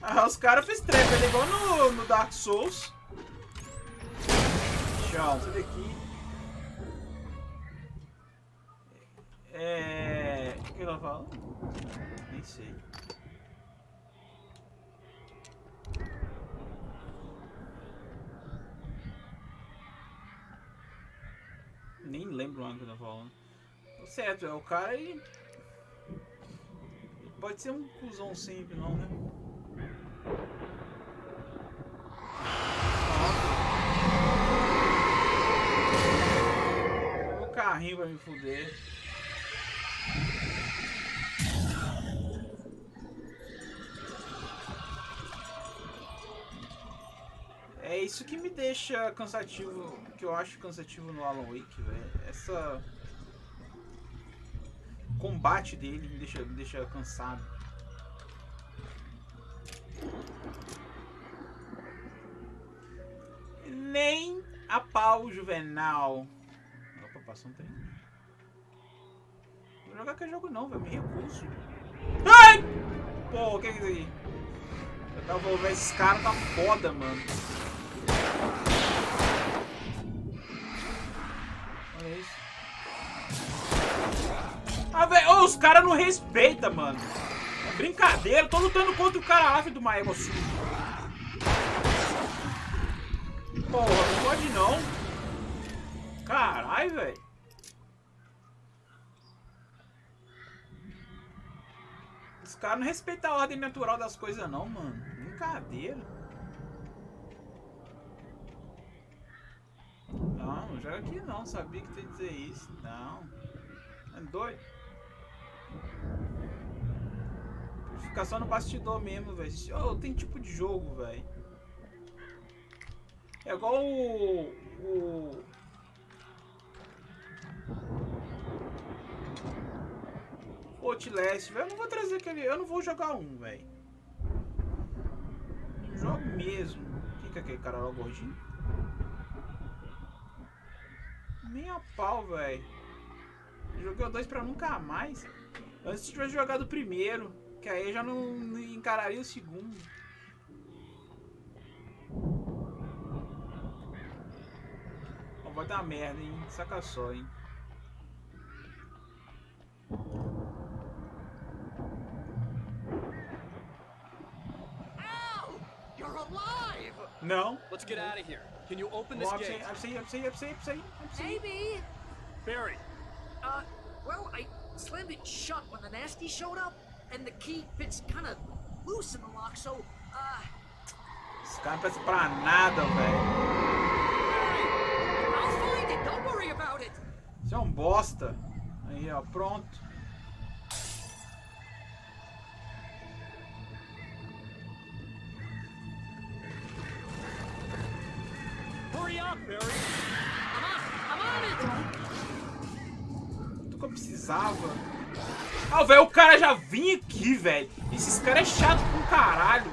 Ah, os caras fez trap, ele é igual no Dark Souls. Tchau, isso daqui. O que ela fala? Nem sei. Nem lembro o que ela tá falando. Certo, é o cara e pode ser um cuzão sempre, não, né? O carrinho vai me fuder. É isso que me deixa cansativo, que eu acho cansativo no Alan Wake, velho. Essa combate dele me deixa cansado. Nem a pau, Juvenal. Opa, passou um trem. Não vou jogar aquele jogo não, velho. Me recuso. Ai! Pô, o que é isso aí? Eu tava vendo esses caras, tá foda, mano. Olha isso. Ah, velho, os caras não respeitam, mano. É brincadeira, eu tô lutando contra o cara lá, filho do Maego Sul. Porra, não pode não. Caralho, velho. Os caras não respeitam a ordem natural das coisas não, mano. Brincadeira. Não, não joga aqui não. Sabia que tem que dizer isso. Não. É doido. Ficar só no bastidor mesmo, velho. Oh, tem tipo de jogo, velho. É igual o Outlast, velho. Eu não vou trazer aquele. Eu não vou jogar um, velho. Jogo mesmo. Quem que é aquele cara lá, gordinho? Nem a pau, velho. Joguei o 2 pra nunca mais. Antes de tivesse jogado o primeiro, que aí eu já não encararia o segundo. Ó, vai dar merda, hein? Saca só, hein? Ow! You're alive! Não. Let's get out of here. Can you open this gate? I'm saying. Maybe. Barry. Well, I slammed it shut when the nasty showed up, and the key fits kind of loose in the lock, so, Esse cara não presta pra nada, velho. I'll find it, don't worry about it. Isso é um bosta. Aí, ó, pronto. precisava. Ah, velho, o cara já vinha aqui, velho. Esses caras é chato com caralho.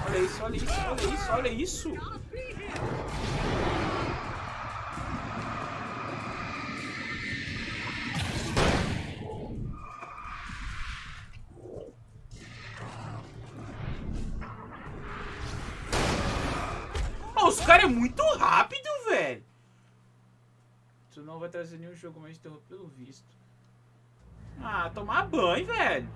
Olha isso, olha isso, olha isso, olha isso. Oh, os caras é muito rápido, velho. Isso não vai trazer nenhum jogo mais de terror pelo visto. Ah, tomar banho, velho.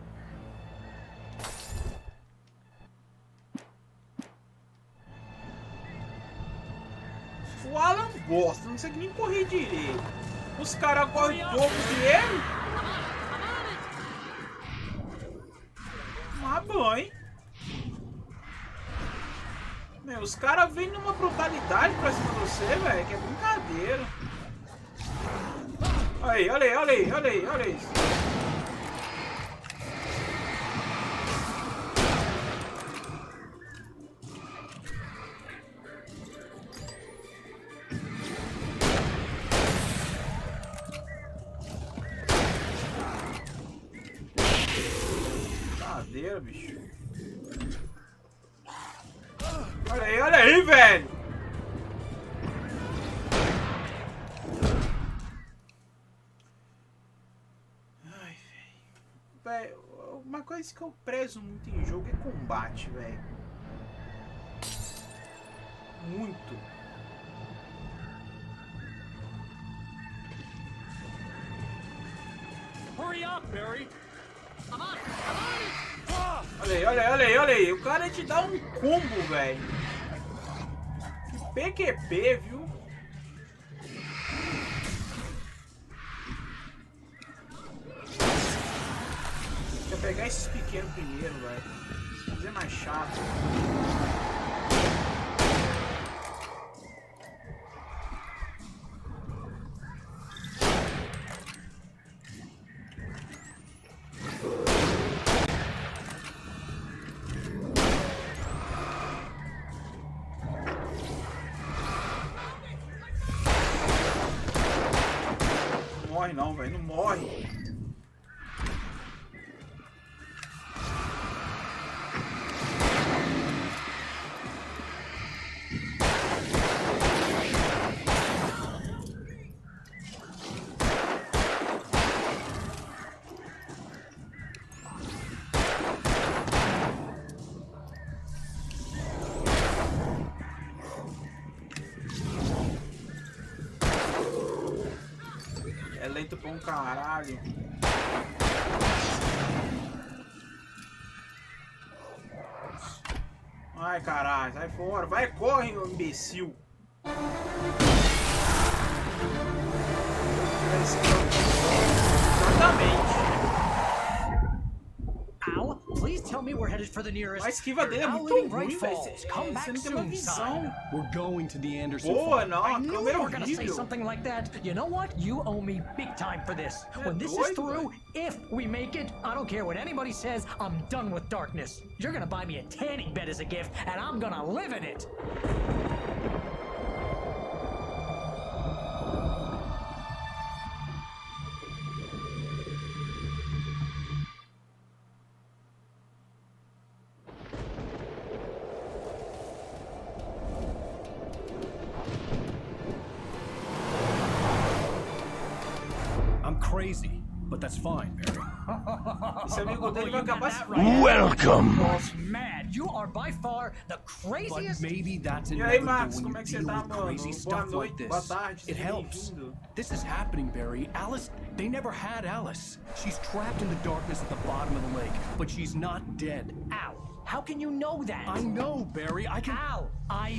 O Alan gosta, não sei nem correr direito. Os caras correm pouco que ele. Tomar banho. Meu, os caras vêm numa brutalidade pra cima de você, velho, que é brincadeira. Olha aí, olha aí, olha aí, olha aí, olha isso. Brincadeira, bicho. Olha aí, velho. Ai, velho. Uma coisa que eu prezo muito em jogo é combate, velho. Muito. Hurry up, Barry. Olha aí, olha aí, olha aí, olha aí. O cara te dá um combo, velho. PQP, viu? Quer pegar esses pequenos primeiro, velho. Fazer mais chato. Não morre não, velho. Não morre. É lento pra um caralho. Ai, caralho, sai fora. Vai, corre, ô imbecil. Exatamente. Ow, please tell me we're headed for the nearest. A esquiva dele é muito ruim, velho. Você não tem uma visão. We're going to the Anderson Boa, farm. não. I A knew câmera you é were gonna say horrível. something like that. You know what? You owe me big time for this. When this is doido, through, if we make it, I don't care what anybody says, I'm done with darkness. You're gonna buy me a tanning bed as a gift, and I'm gonna live in it. I'm crazy, but that's fine, Barry. Esse amigo dele vai acabar se Welcome. Boss mad. You are by far the But craziest. maybe that's E aí, inevitable Max, when como you é que você deal tá, with mano? crazy Boa stuff like noite, boa this. tarde, It seja helps. bem-vindo. This is happening, Barry. Alice, they never had Alice. She's trapped in the darkness at the bottom of the lake, but she's not dead. Ow. How can you know that? I know, Barry. I can... Ow.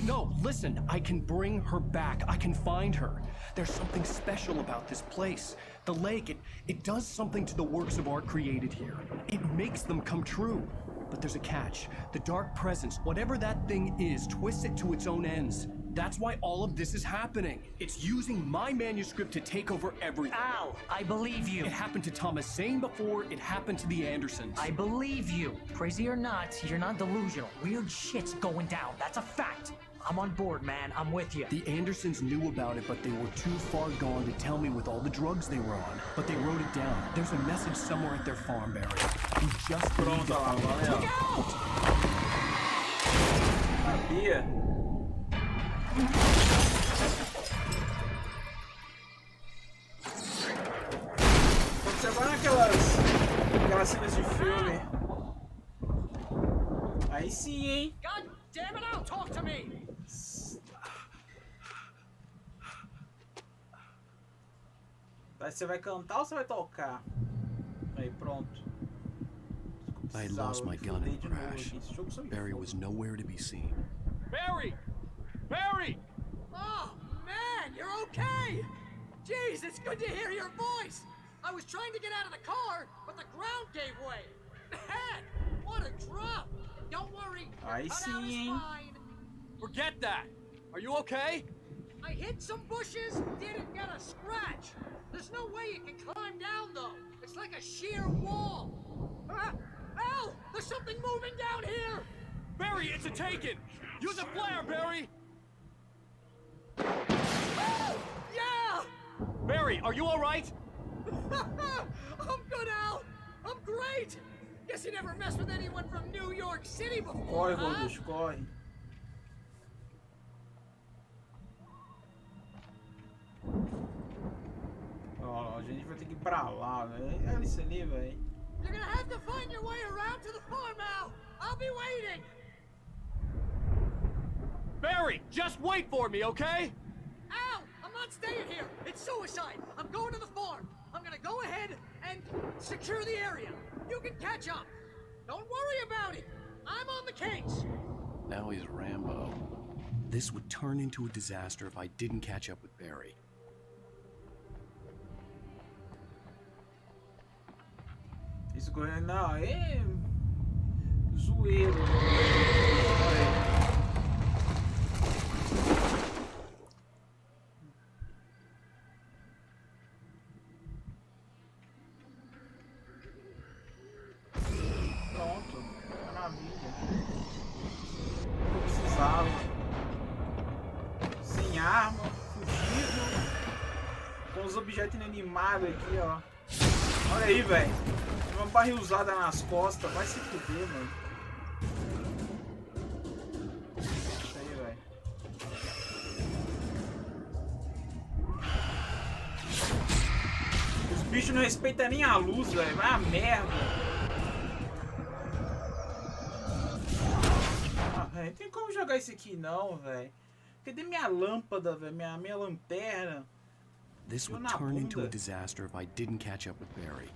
No, listen. I can bring her back. I can find her. There's something special about this place. The lake, it does something to the works of art created here. It makes them come true. But there's a catch. The dark presence, whatever that thing is, twists it to its own ends. That's why all of this is happening. It's using my manuscript to take over everything. Ow. I believe you. It happened to Thomas Zane before, it happened to the Andersons. I believe you. Crazy or not, you're not delusional. Weird shit's going down. That's a fact. I'm on board, man. I'm with you. The Andersons knew about it, but they were too far gone to tell me with all the drugs they were on. But they wrote it down. There's a message somewhere at their farm, Barry. We just need to find it. Look out! Sabia. Você vai naquelas cenas de filme. Aí sim, hein? God damn it, now talk to me. Você vai cantar ou você vai tocar? Aí, pronto. I had lost my gun in the crash. Barry was nowhere to be seen. Barry! Barry! Oh, man, you're okay! Jeez, it's good to hear your voice! I was trying to get out of the car, but the ground gave way. Man, what a drop! Don't worry, Aí sim, hein? Forget that! Are you okay? I hit some bushes, didn't get a scratch. There's no way you can climb down, though. It's like a sheer wall. Al, there's something moving down here! Barry, it's a taken! Use a flare, Barry! Yeah! Barry, are you alright? I'm good, Al! I'm great! Guess you never messed with anyone from New York City before, Corre, huh? Rodolfo, corre. Ó, a gente vai ter que ir pra lá, velho. Olha isso ali, velho. You're gonna have to find your way around to the farm, Al! I'll be waiting! Barry, just wait for me, okay? Al! I'm not staying here! It's suicide! I'm going to the farm! I'm gonna go ahead and secure the area! You can catch up! Don't worry about it! I'm on the case! Now he's Rambo. This would turn into a disaster if I didn't catch up with Barry. Isso correndo, não, é zoeiro. Pronto, maravilha. Eu precisava. Sem arma, fugido, com os objetos inanimados aqui, ó. Olha aí, velho. Uma barrilzada nas costas, vai se fuder, mano. Isso aí, velho. Os bichos não respeitam nem a luz, velho. Vai a merda. Ah, véio, não tem como jogar isso aqui não, velho. Cadê minha lâmpada, velho? Minha lanterna. This would turn into a disaster if I didn't catch up with Barry.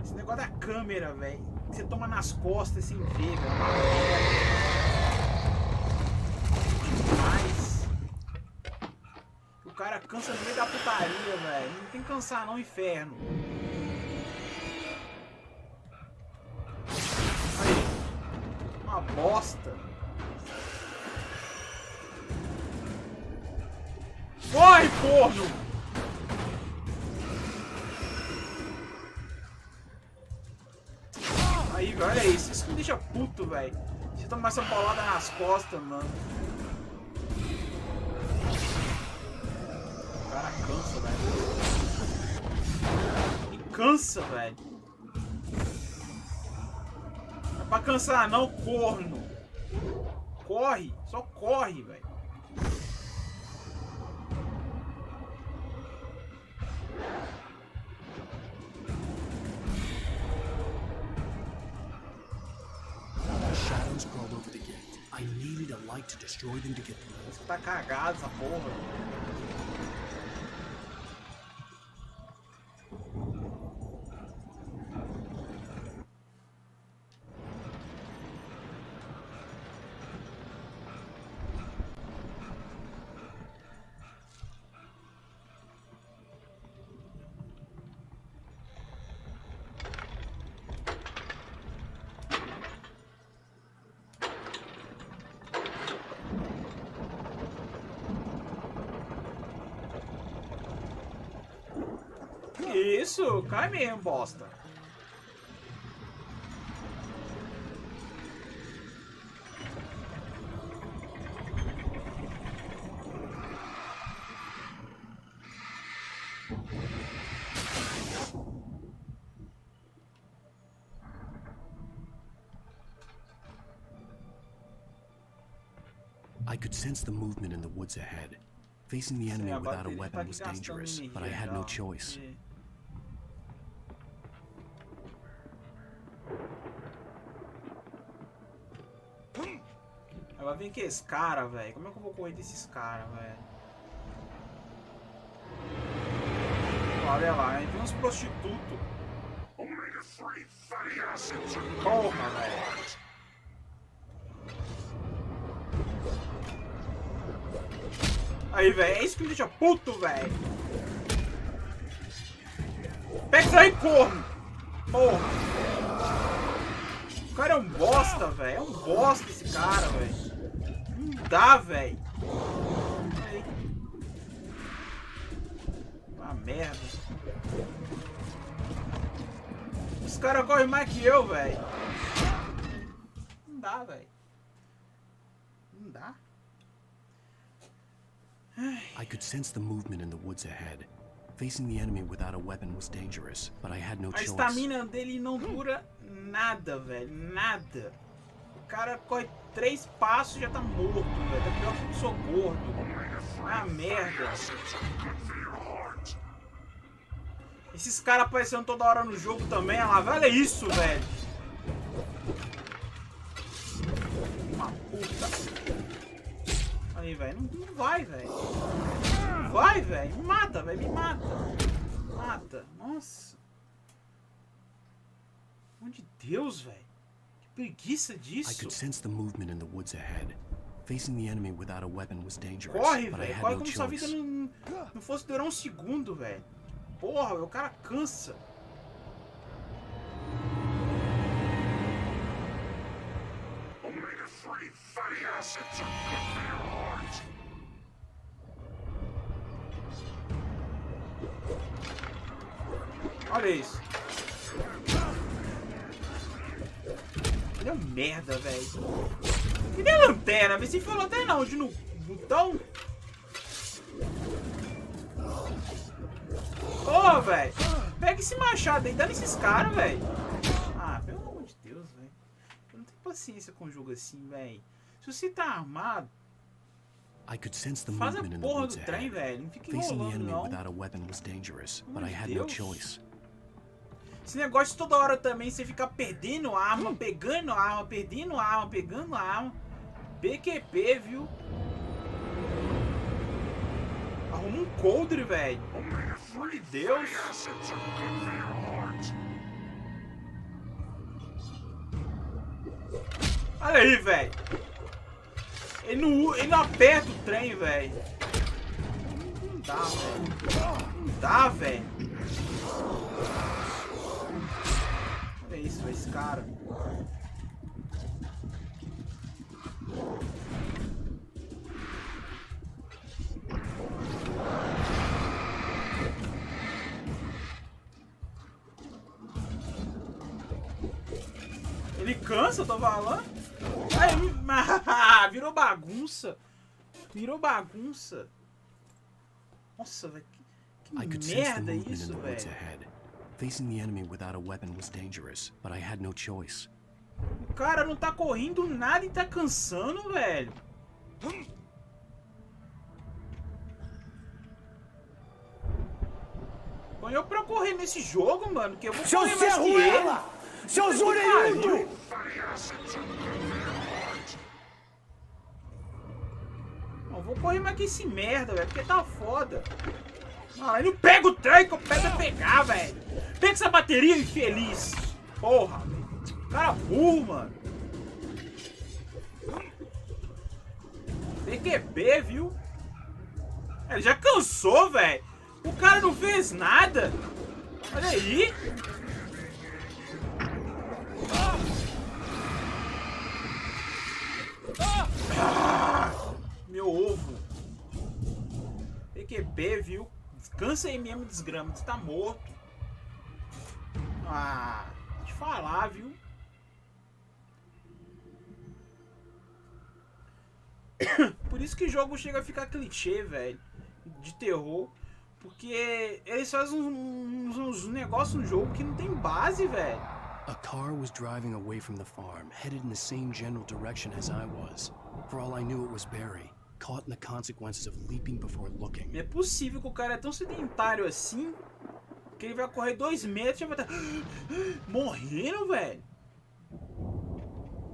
Esse negócio da câmera, velho, que você toma nas costas sem ver, velho. Demais. O cara cansa no meio da putaria, velho. Não tem que cansar não, inferno. Aí. Uma bosta. Corre, corno! Aí, olha isso. Isso me deixa puto, velho. Você toma essa paulada nas costas, mano. O cara cansa, velho. Me cansa, velho. Não é pra cansar não, corno. Corre. Só corre, velho. Shadows crawled over the gate. I needed a light to destroy them to get through. Isso tá cagado, essa porra. Isso, cai mesmo, bosta. I could sense the movement in the woods ahead. Facing the enemy without a weapon was dangerous, but I had no choice. Agora vem que esse cara, velho. Como é que eu vou correr desses caras, velho? Olha lá, hein? Vem uns prostitutos. Porra, velho. Aí, velho. É isso que me deixa puto, velho. Pega isso aí, corno. Porra. O cara é um bosta, velho. É um bosta esse cara, velho. Não dá, velho. Uma merda. Os caras correm mais que eu, velho. Não dá, velho. Não dá. I could sense the movement in the woods ahead. Facing the enemy without a weapon was dangerous, but I had no choice. A estamina dele não dura nada, velho. Nada. O cara corre 3 passos e já tá morto, velho. Tá pior que eu sou gordo. Ah, merda. Esses caras aparecendo toda hora no jogo também. Olha lá, olha isso, velho. Uma puta. Aí, velho. Não vai, velho. Não vai, velho. Me mata, velho. Me mata. Mata. Nossa. Pelo amor de Deus, velho. Que preguiça disso. I could sense the movement in the woods ahead. Facing the enemy without a weapon was dangerous. Corre, but I velho. had Corre no como se a choice. vida não fosse durar um segundo, velho. Porra, o cara cansa. Olha isso. Olha a merda, velho. Cadê a lanterna? Vê se foi a lanterna onde no botão. Ô, velho. Pega esse machado aí, dá nesses caras, velho. Ah, pelo amor de Deus, velho. Eu não tenho paciência com um jogo assim, velho. Se você tá armado, faz a porra do trem, velho. Não fica enrolando, não. Pelo amor de Deus. Esse negócio toda hora também, você fica perdendo arma, pegando arma, perdendo arma, pegando arma. PQP, viu? Arruma um coldre, velho. Pelo amor de Deus. Olha aí, velho. Ele não aperta o trem, velho. Não dá, velho. Não dá, velho. Olha isso, esse cara. Ele cansa, eu tô falando. Aí, virou bagunça. Virou bagunça. Nossa, velho. Que merda é isso, velho. Facing the enemy without a weapon was dangerous, but I had no choice. O cara não tá correndo nada e tá cansando, velho. Põe eu pra correr nesse jogo, mano, que eu vou correr mais que ele. Seus orelhudos! Não, vou correr mais que esse merda, velho, porque tá foda. Não, ele não pega o trem que eu pego a pegar, velho. Pega essa bateria, infeliz. Porra, velho. Cara burro, mano. PQB, viu? Ele já cansou, velho. O cara não fez nada. Olha aí. Meu ovo. PQB, viu? Descansa aí mesmo, desgrama. Você tá morto. Ah, vou te falar, viu? Por isso que o jogo chega a ficar clichê, velho. De terror. Porque eles fazem uns negócios no jogo que não tem base, velho. A car was driving away from the farm, headed in the same general direction as I was. For all I knew, it was Barry, caught in the consequences of leaping before looking. Não é possível que o cara é tão sedentário assim que ele vai correr 2 metros e vai estar morrendo, velho.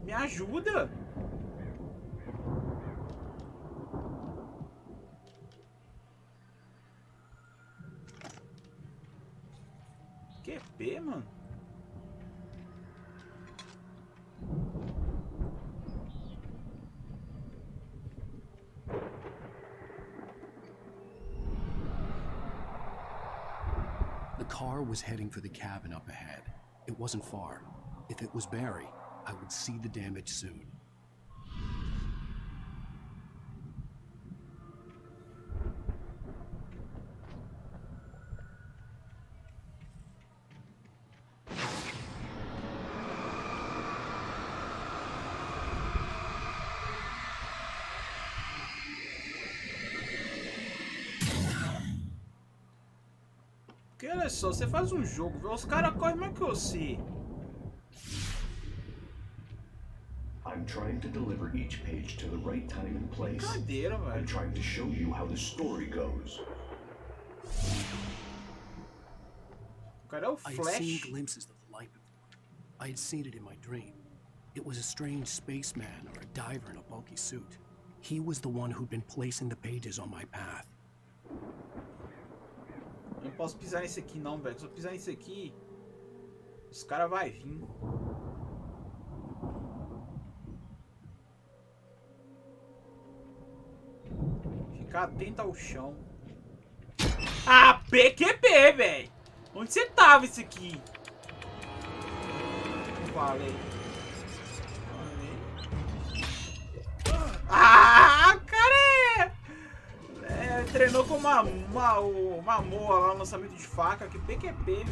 Me ajuda. QP, mano. The car was heading for the cabin up ahead. It wasn't far. If it was Barry, I would see the damage soon. Porque olha só, você faz um jogo, os caras correm mais que você. I'm trying to deliver each page to the right time and place. Cadeira, velho. I'm trying to show you how the story goes. O cara é o Flash. I had seen glimpses of the light before. I had seen it in my dream. It was a strange spaceman or a diver in a bulky suit. He was the one who'd been placing the pages on my path. Eu não posso pisar nesse aqui não, velho. Se eu pisar nesse aqui, os caras vão vir. Ficar atento ao chão. Ah, PQP, velho. Onde você tava esse aqui? Falei. Ah, cara treinou com uma moa lá no lançamento de faca, que PQP.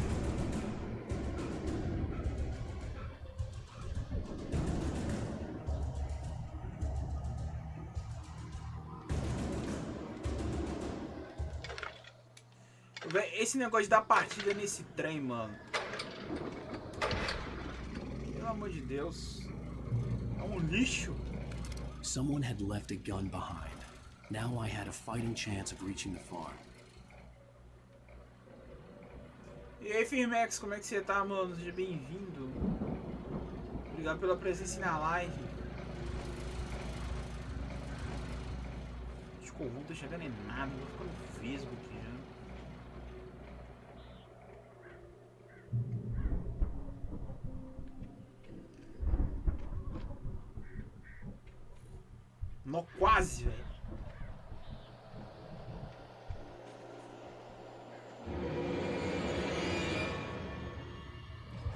Esse negócio de dar partida nesse trem, mano. Pelo amor de Deus. É um lixo. Someone had left a gun behind. Now I had a fighting chance of reaching the farm. E aí, Firmex, como é que você tá, mano? Seja bem-vindo. Obrigado pela presença na live. Escorrão, tô chegando em nada, vou ficar no vesgo aqui já. Nó quase, velho.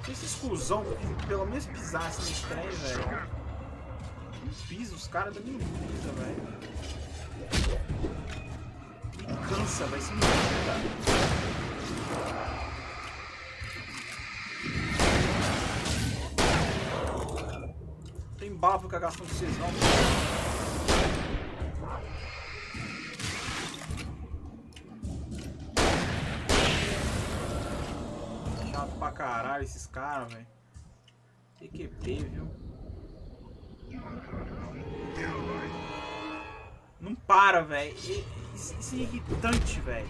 Se esses cuzão pelo menos pisassem nesse trem, velho. Não pisa, os caras também não pisam, velho. Me cansa, vai ser muito cara. Tem bala pra cagar com vocês, não. Chato pra caralho esses caras, velho. TQP, viu? Não para, velho. Isso é irritante, velho.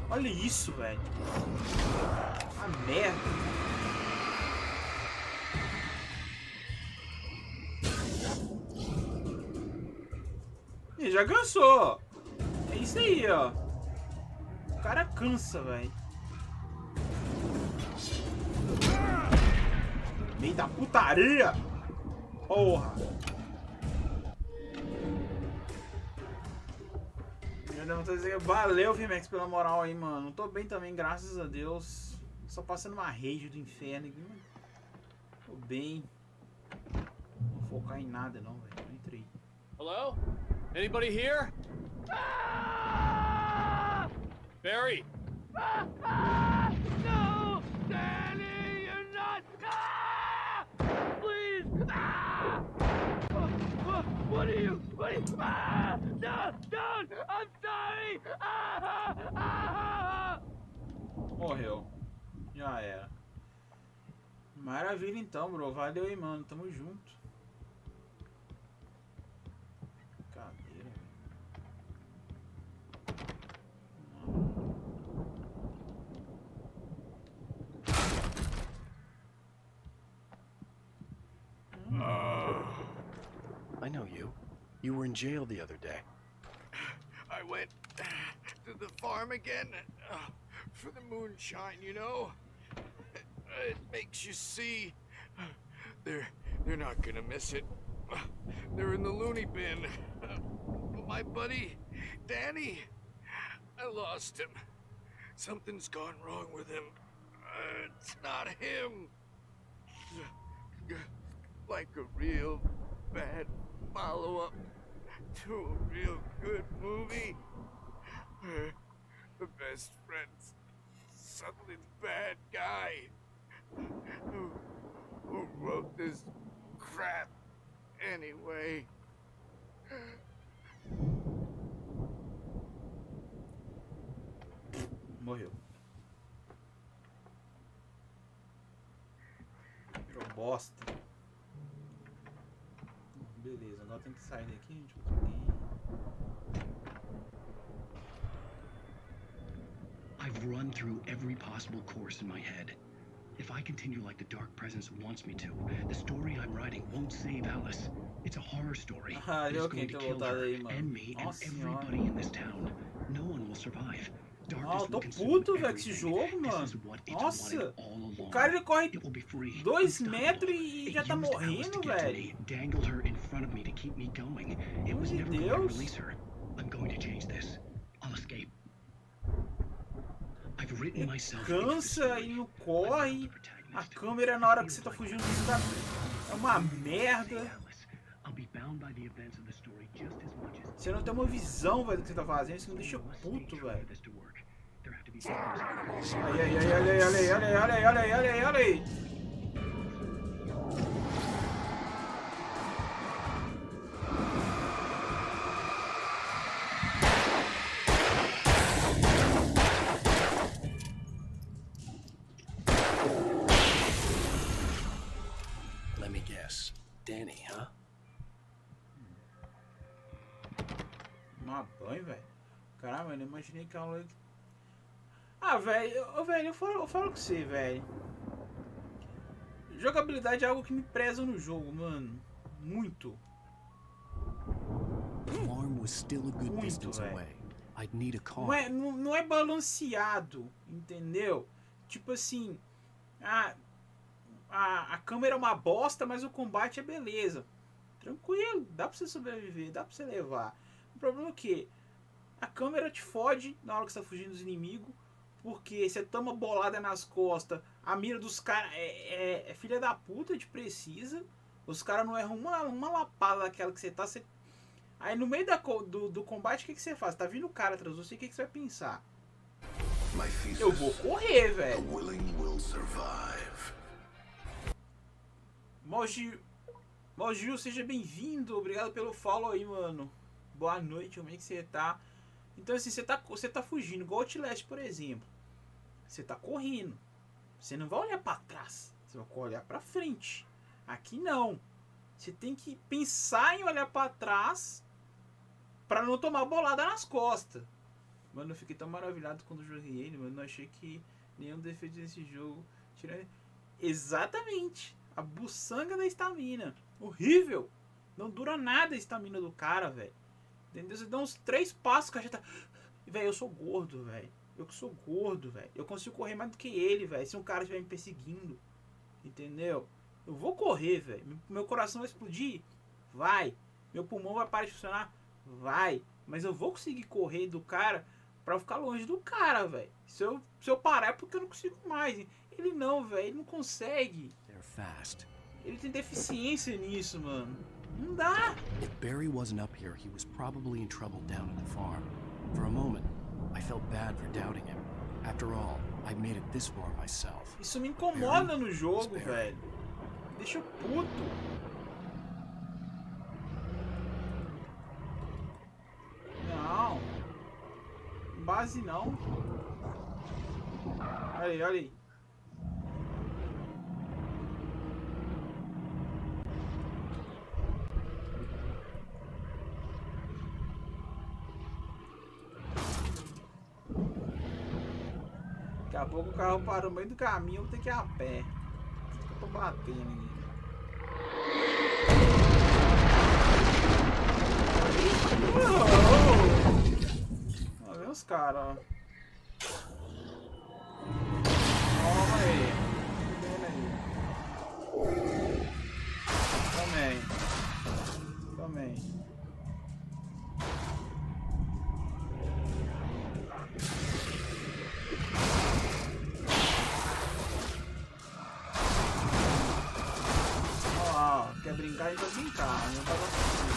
Olha isso, velho. A merda. Ele já cansou. É isso aí, ó. O cara cansa, velho. Meio da putaria. Porra. Valeu, Fimex, pela moral aí, mano. Tô bem também, graças a Deus. Só passando uma rage do inferno aqui. Tô bem. Não vou focar em nada, não, velho. Não entrei. Hello? Anybody here? Barry? No! Danny, you're not! Please! What are you? No! Don't! I'm sorry! Morreu. Já era. Maravilha então, bro. Valeu aí, mano. Tamo junto. know you. You were in jail the other day. I went to the farm again for the moonshine, you know? It makes you see. They're not gonna miss it. They're in the loony bin. My buddy, Danny, I lost him. Something's gone wrong with him. It's not him. Like a real bad follow-up to a real good movie. The best friend's suddenly the bad guy. Who wrote this crap anyway? Morreu. Virou bosta. Beleza, agora tem que sair daqui, gente. I've run through every possible course in my head. If I continue like the Dark Presence wants me to, the story I'm writing won't save Alice. It's a horror story. It's going to kill her and me and everybody in this town. No one will survive. Nossa, tô puto, velho, com esse jogo, mano. Nossa, o cara ele corre 2 metros e já tá morrendo, velho. Pelo amor de Deus. Cansa e não corre. A câmera na hora que você tá fugindo é uma merda. Você não tem uma visão, velho, do que você tá fazendo. Isso me deixa puto, velho. Olha aí, olha aí, olha aí, olha aí, olha aí, olha aí, olha aí, olha aí. Let me guess. Danny, huh? Tomar banho, velho. Caramba, eu não imaginei que a aula... Ah, velho, eu falo com você, velho. Jogabilidade é algo que me preza no jogo, mano. Muito. Muito, velho. Não é balanceado, entendeu? Tipo assim, a câmera é uma bosta, mas o combate é beleza. Tranquilo, dá pra você sobreviver, dá pra você levar. O problema é que a câmera te fode na hora que você tá fugindo dos inimigos. Porque você toma bolada nas costas, a mira dos caras é filha da puta, te precisa. Os caras não erram uma lapada daquela que você tá. Aí no meio do combate, o que você faz? Tá vindo o cara atrás de você, o que você vai pensar? Eu vou correr, velho. Mogil, seja bem-vindo. Obrigado pelo follow aí, mano. Boa noite, como é que você tá? Então assim, você tá fugindo, igual o Outlast, por exemplo. Você tá correndo. Você não vai olhar pra trás. Você vai olhar pra frente. Aqui não. Você tem que pensar em olhar pra trás pra não tomar bolada nas costas. Mano, eu fiquei tão maravilhado quando joguei ele, mano. Não achei que nenhum defeito desse jogo. Exatamente. A buçanga da estamina. Horrível. Não dura nada a estamina do cara, velho. Entendeu? Você dá uns 3 passos, o cara já tá... Velho, eu sou gordo, velho. Eu que sou gordo, velho. Eu consigo correr mais do que ele, velho. Se um cara estiver me perseguindo. Entendeu? Eu vou correr, velho. Meu coração vai explodir? Vai. Meu pulmão vai parar de funcionar? Vai. Mas eu vou conseguir correr do cara pra ficar longe do cara, velho. Se eu parar é porque eu não consigo mais. Ele não, velho. Ele não consegue. Ele tem deficiência nisso, mano. Não dá. If Barry wasn't up here, he was probably in trouble down at the farm. For a moment, I felt bad for doubting him. After all, I made it this far myself. Isso me incomoda no jogo, velho. Deixa eu puto. Não. Base não. Olha aí, olha aí. Daqui a pouco o carro para no meio do caminho, eu vou ter que ir a pé. Eu tô batendo aqui. Olha os caras, ó. Toma aí. Também. Ó, quer brincar, a gente vai brincar. Não tá gostando.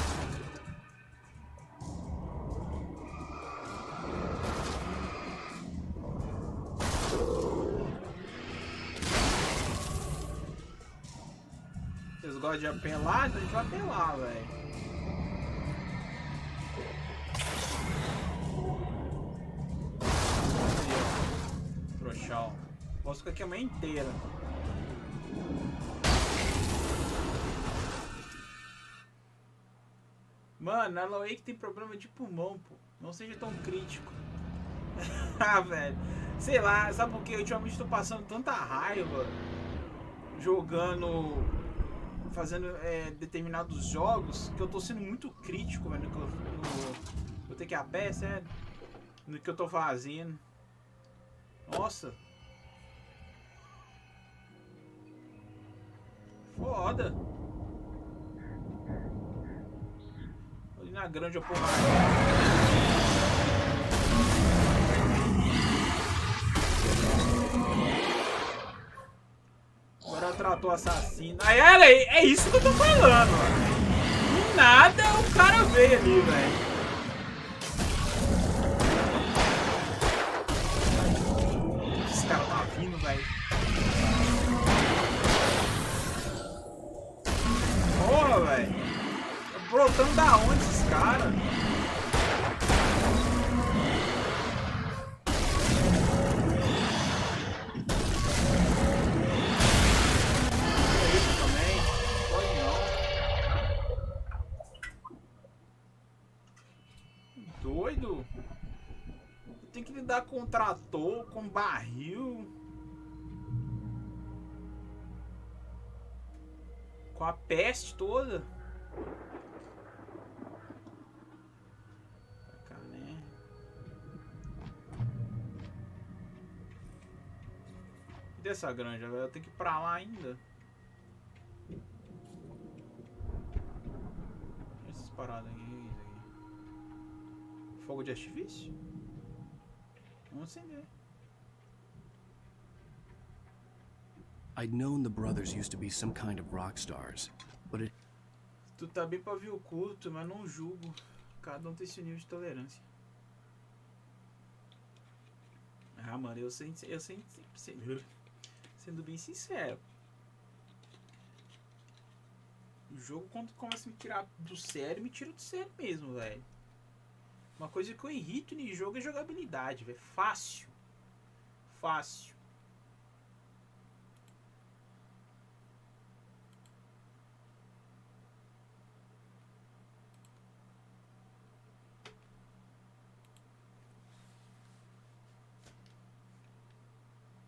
Vocês gostam de apelar? Então a gente vai apelar, velho. Trouxão. Posso ficar aqui a manhã inteira. Mano, a Loic tem problema de pulmão, pô. Não seja tão crítico. Ah, velho. Sei lá, sabe por quê? Ultimamente tô passando tanta raiva jogando, fazendo determinados jogos, que eu tô sendo muito crítico, velho, vou ter que ir a pé, sério, no que eu tô fazendo. Nossa. Foda. Ali na grande, eu porra. Agora tratou assassino. Aí, olha aí, é isso que eu tô falando, mano. Do nada o cara veio ali, velho. Esse cara tá vindo, velho. Porra, velho. Tá brotando da onde esses caras? Doido? Tem que lidar com trator, com barril, com a peste toda. Pra cá, né? Cadê essa granja, velho? Eu tenho que ir pra lá ainda. Essas paradas aqui. Fogo de artifício? Vamos acender. I'd known the brothers used to be some kind of rock stars, but it... Tu tá bem pavio curto, mas não julgo. Cada um tem seu nível de tolerância. Ah, mano, eu sendo bem sincero. O jogo, quando começa a me tirar do sério, me tira do sério mesmo, velho. Uma coisa que eu irrito no jogo é jogabilidade, velho. Fácil. Fácil.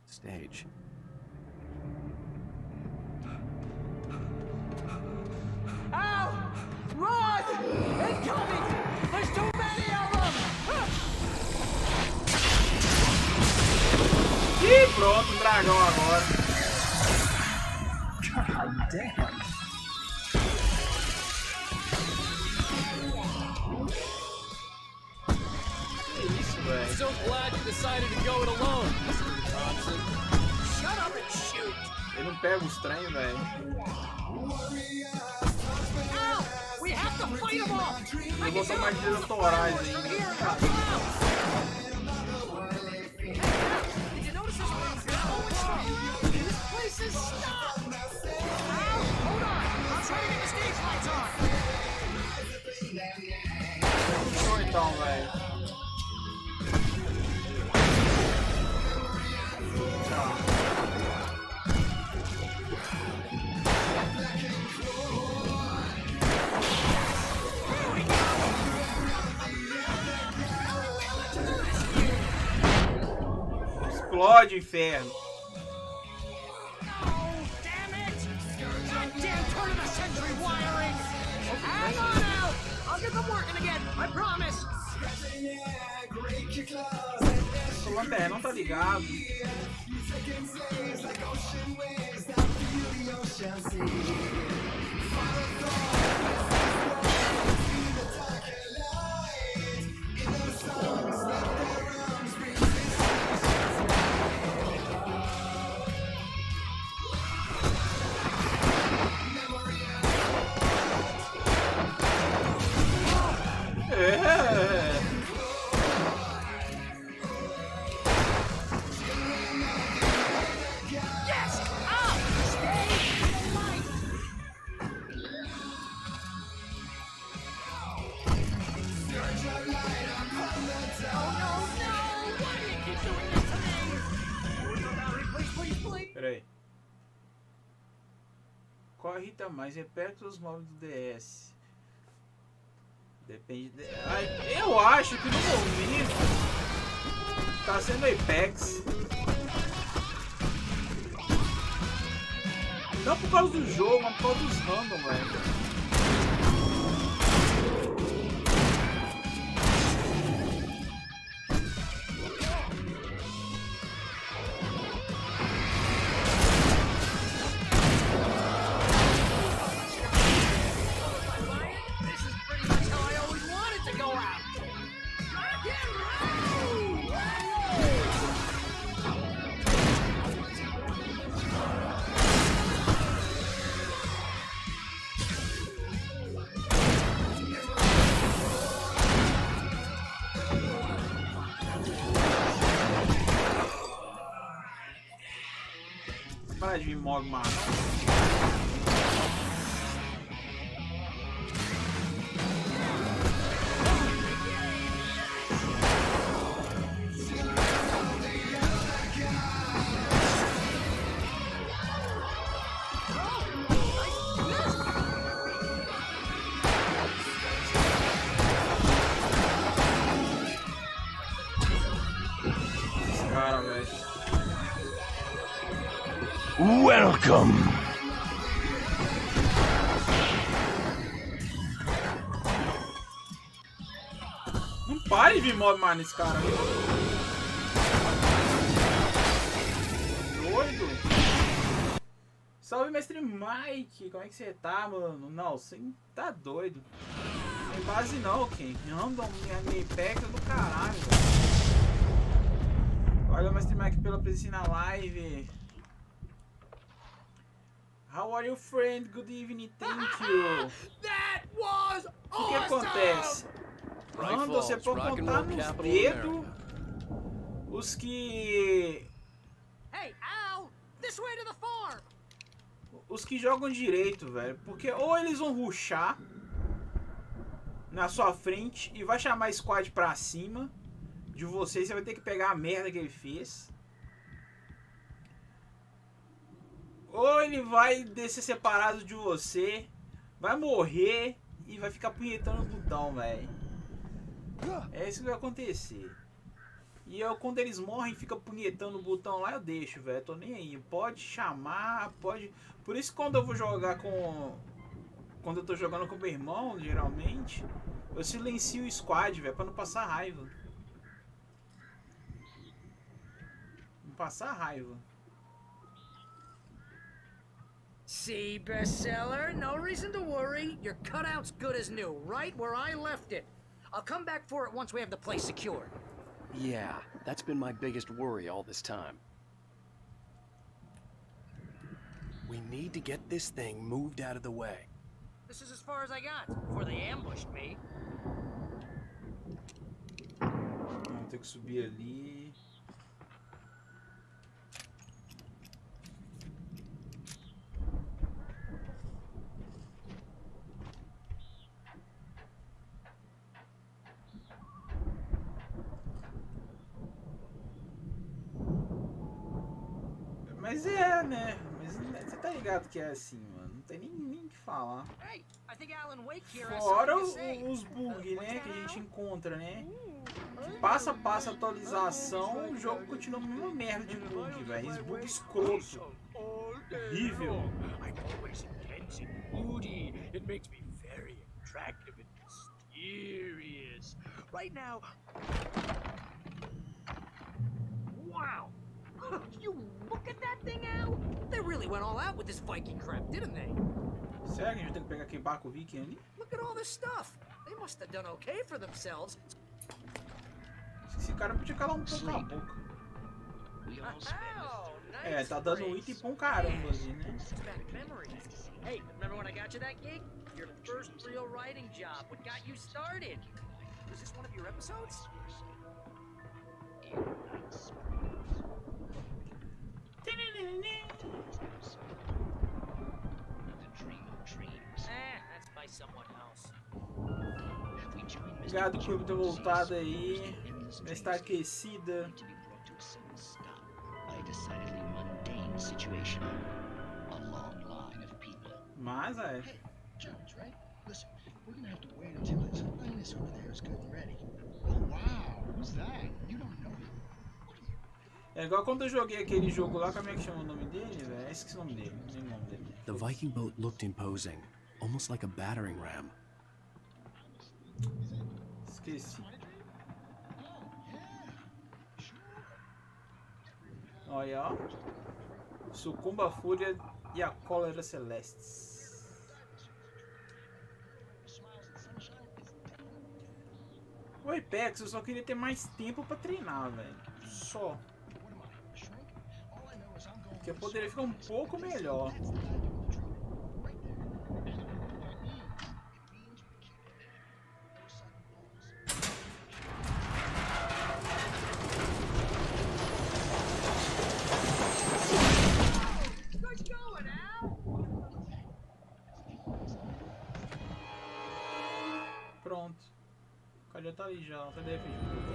Stage. Ow! Run! Incoming! There's too many of them! Ih, pronto, um dragão agora. God damn. Que isso, velho? So glad you decided to go it alone, Mr. Thompson. Shut up and shoot! Ele não pega os trem, velho. We have to fight them all! Eu vou tomar de autorais ainda. Did you notice this one's going? This place is stopped! Ow! Hold on! I'm trying to get the stage lights on! Show então, velho. Explode, inferno. Hang on out! I'll get them working again, I promise. O Lanterna não tá ligado. Peraí. Qual irrita mais? Repete os móveis do DS. Depende de... Ai, eu acho que no momento tá sendo Apex. Não por causa do jogo, mas por causa dos random, velho. Para de me mover, mano. Cara, velho. Welcome! Não pare de mob mais nesse cara. Doido. Salve, mestre Mike. Como é que você tá, mano? Não, você tá doido. Não tem base não, Ken. Random, minha pack do caralho, velho. Olha o mestre Mike pela presença na live. How are you, friend? Good evening, thank you. That was O que acontece? Quando você pode contar nos dedos os que... Hey, Al! This way to the farm! Os que jogam direito, velho. Porque ou eles vão rushar na sua frente e vai chamar squad pra cima de você, você vai ter que pegar a merda que ele fez. Ou ele vai descer separado de você, vai morrer e vai ficar punhetando o botão, velho. É isso que vai acontecer. E eu, quando eles morrem e ficam punhetando o botão lá, eu deixo, velho. Tô nem aí. Pode chamar, pode... Por isso quando eu vou jogar com... Quando eu tô jogando com meu irmão, geralmente, eu silencio o squad, velho, pra não passar raiva. Não passar raiva. See, bestseller? No reason to worry. Your cutout's good as new, right where I left it. I'll come back for it once we have the place secured. Yeah, that's been my biggest worry all this time. We need to get this thing moved out of the way. This is as far as I got before they ambushed me. Vamos ter que subir ali. Mas é, né? Mas você tá ligado que é assim, mano. Não tem nem o que falar. Fora os bugs, né? Que a gente encontra, né? Passa a atualização, o jogo continua a mesma merda de bug, velho. Esse bug escroto. Horrível. serious. Right now... Wow! You look at that thing, Al? They really went all out with this Viking crap, didn't they? Será que a gente tem que pegar aquele barco viking ali? Look at all this stuff. They must have done okay for themselves. Esse cara podia calar pouco a boca. É, tá dando um item pra caramba ali, né? Hey, remember when I got you that gig? Your first real writing job. What got you started? Was this one of your episodes? That's by someone else. Obrigado por ter voltado aí. Já está aquecida. Mas é. É igual quando eu joguei aquele jogo lá, como é que chama o nome dele, velho? Esqueci o nome dele, não sei o nome dele. The Viking boat looked imposing, almost like a battering ram. Esqueci. Olha, ó. Sucumba a fúria e a cólera celestes. O Apex, eu só queria ter mais tempo pra treinar, velho. Só. Que eu poderia ficar um pouco melhor. Pronto. O cara já tá ali já. Cadê, filho?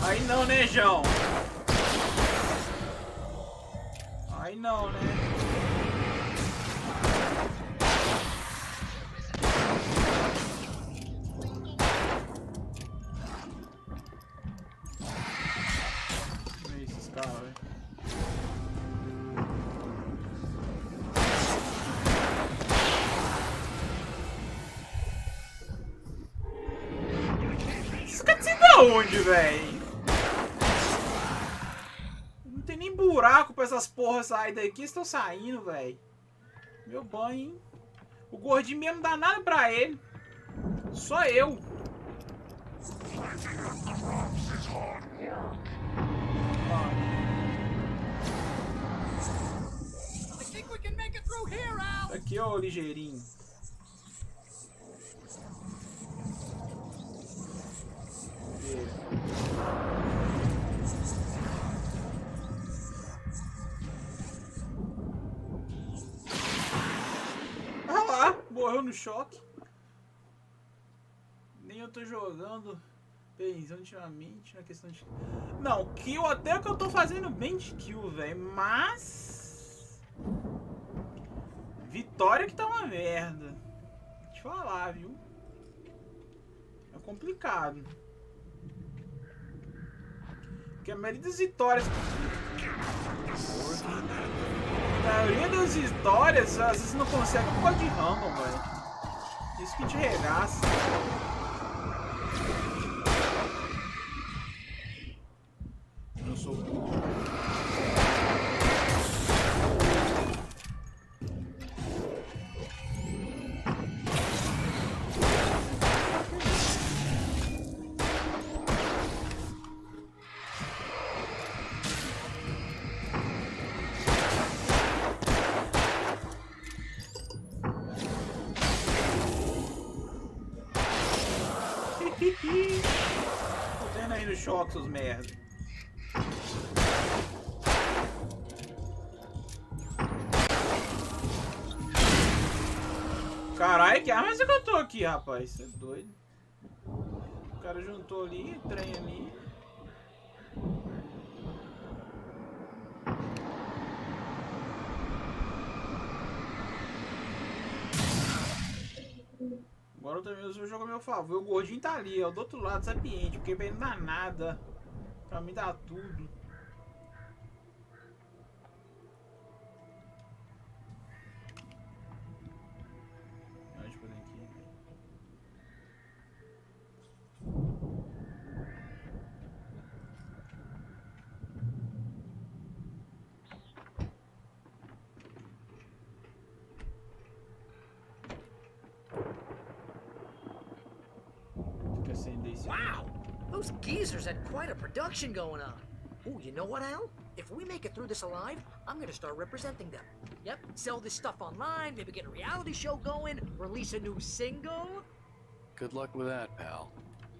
Aí não, né, João? Aí não, né? Olha esses caras, velho. Onde, velho? Não tem nem buraco pra essas porras sair daqui. Estão saindo, velho. Meu banho, hein? O gordinho mesmo não dá nada pra ele. Só eu. Aqui, ó, ligeirinho. Ah lá, morreu no choque. Nem eu tô jogando bem ultimamente na questão de... Não, kill até que eu tô fazendo bem de kill, velho. Mas... vitória que tá uma merda. Vou te falar, viu? É complicado. Porque a maioria das vitórias... A maioria das vitórias, às vezes não consegue por causa de random, velho. Isso que te regaça. Eu sou burro. Fudendo aí no choque, seus merda. Caralho, que arma é essa que eu tô aqui, rapaz? Você é doido. O cara juntou ali, trem ali. Agora eu também uso o jogo a meu favor. O gordinho tá ali, ó, do outro lado, sapiente, porque pra ele não dá nada. Pra mim dá tudo. Onde por aqui? Wow! Those geezers had quite a production going on. Ooh, you know what, Al? If we make it through this alive, I'm gonna start representing them. Yep, sell this stuff online, maybe get a reality show going, release a new single. Good luck with that, pal.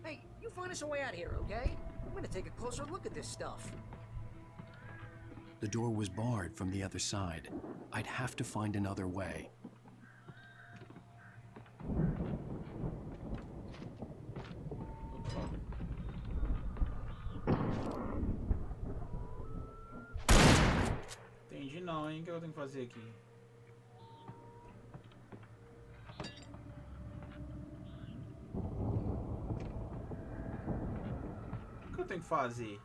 Hey, you find us a way out here, okay? I'm gonna take a closer look at this stuff. The door was barred from the other side. I'd have to find another way. Entendi não, hein? O que eu tenho que fazer aqui? O que eu tenho que fazer?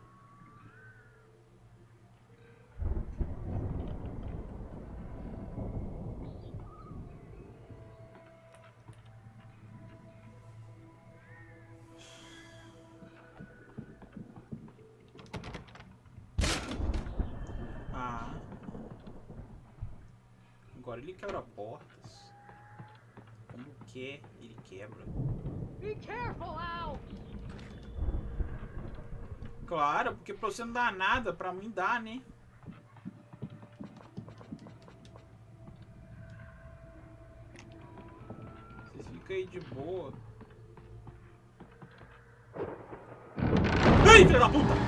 Agora ele quebra portas. Como que ele quebra? Be careful, Al! Claro, porque pra você não dá nada, pra mim dá, né? Vocês ficam aí de boa. Ai, filho da puta!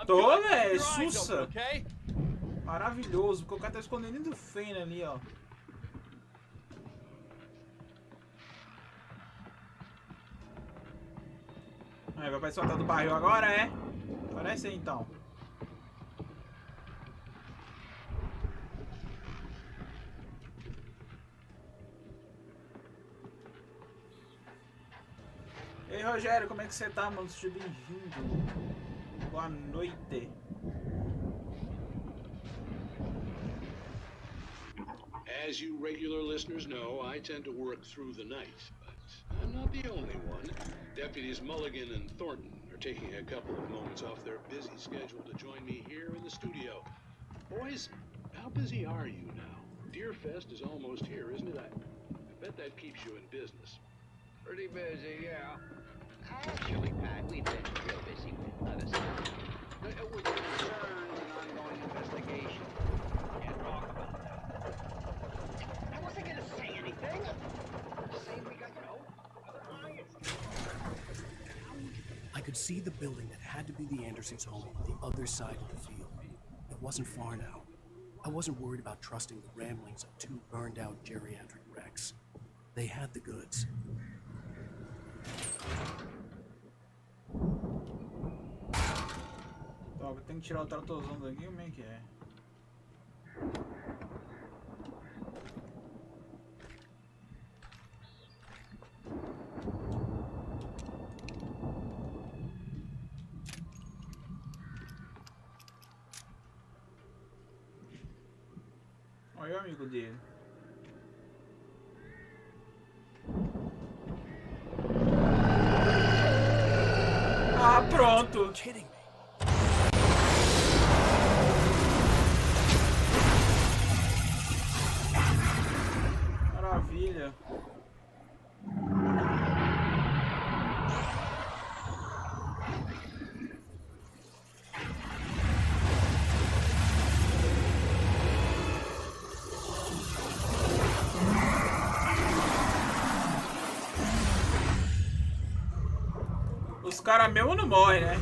Tô, velho, sussa. Maravilhoso, porque o cara tá escondendo do Fane ali, ó. Aí, vai soltar do barril agora, é? Parece aí, então. Ei, Rogério, como é que você tá, mano? Seja bem-vindo. Boa noite. As you regular listeners know, I tend to work through the night, but I'm not the only one. Deputies Mulligan and Thornton are taking a couple of moments off their busy schedule to join me here in the studio. Boys, how busy are you now? Deerfest is almost here, isn't it? I bet that keeps you in business. Pretty busy, yeah. Actually, Pat, we've been real busy with other stuff. With concerns and ongoing investigation. Can't talk about that. I wasn't gonna say anything. Saying we got, other clients. I could see the building that had to be the Andersons' home on the other side of the field. It wasn't far now. I wasn't worried about trusting the ramblings of two burned-out geriatric wrecks. They had the goods. Tá, tem que tirar o tratorzão daqui, como é que é? Olha o amigo dele. Ah, pronto. Maravilha. Os caras mesmo não morrem, né?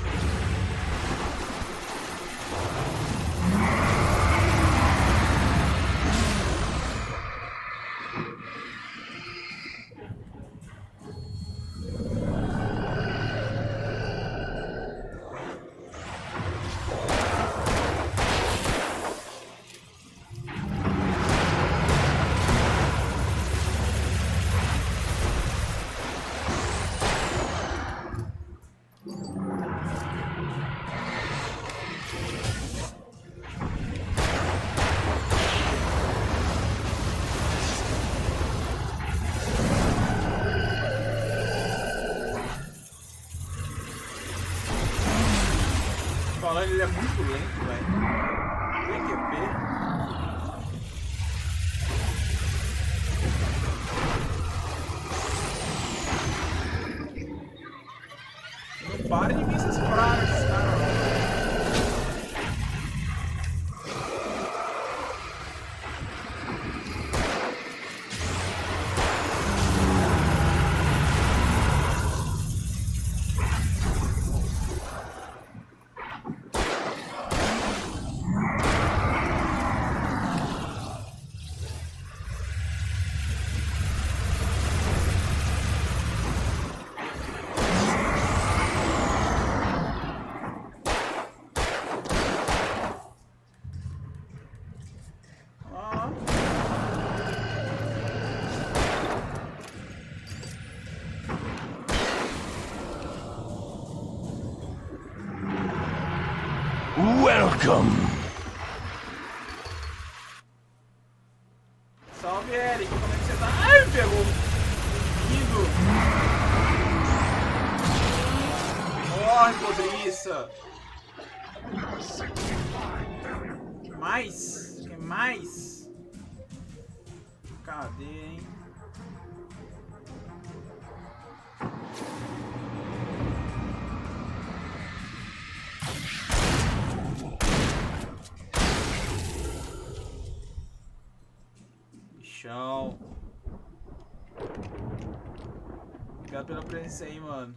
falando, ele é muito lento, velho. PQP. Não para de vir essas pragas, cara. Welcome. Salve, Eric. Como é que você tá? Ai, pegou. Lindo. Morre, podriça. Que mais? Que mais? Cadê, hein? Chão. Obrigado pela presença aí, mano.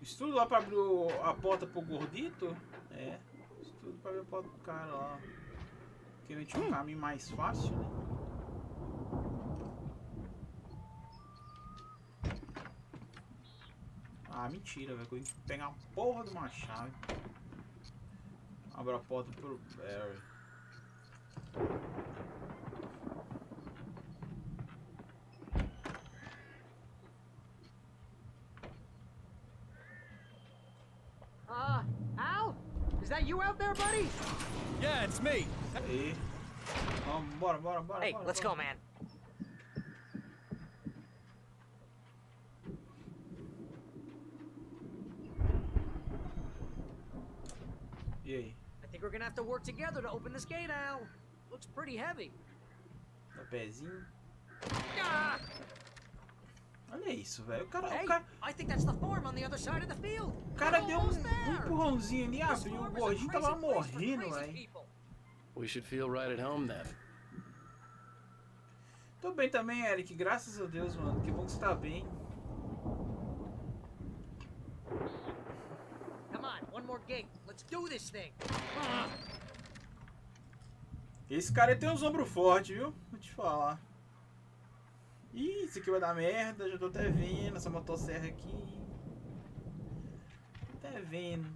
Isso tudo lá pra abrir a porta pro gordito? É. Isso tudo pra abrir a porta pro cara lá. Porque a gente tinha um caminho mais fácil, né? Ah, mentira, velho. Eu tenho que pegar a porra de uma chave. Abra a porta pro Barry. Al? Is that you out there, buddy? Yeah, it's me. Hey. Bora. Hey, let's go, man. E aí? I think we're gonna have to work together to open this gate, Al. Looks pretty heavy. Tá pezinho. Ah! Olha isso, velho. O cara, I think that's the farm on the other side of the field. O cara deu um empurrãozinho ali, abriu. O gordinho tava morrendo, velho. We should feel right at home then. Tô bem também, Eric. Graças a Deus, mano. Que bom que você tá bem. Come on, one more gate. Let's do this thing. Esse cara tem uns ombros fortes, viu? Vou te falar. Ih, isso aqui vai dar merda. Já tô até vendo essa motosserra aqui. Até vendo.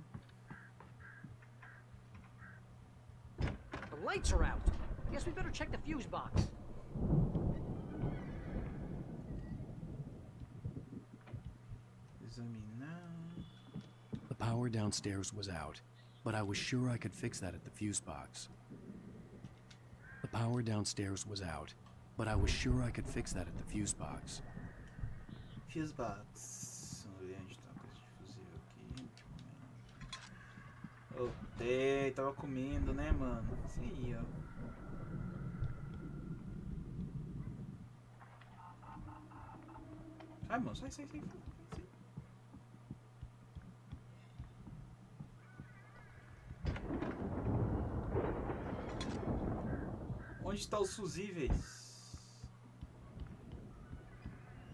The lights are out. Guess we better check the fuse box. Examinar. The power downstairs was out, but I was sure I could fix that at the fuse box. The power downstairs was out, but I was sure I could fix that at the fuse box. Fuse box. Vamos ver onde tá a coisa de fusível aqui. Voltei, tava comendo, né, mano? Isso aí, ó. Sai, mano, sai. Onde estão os fusíveis?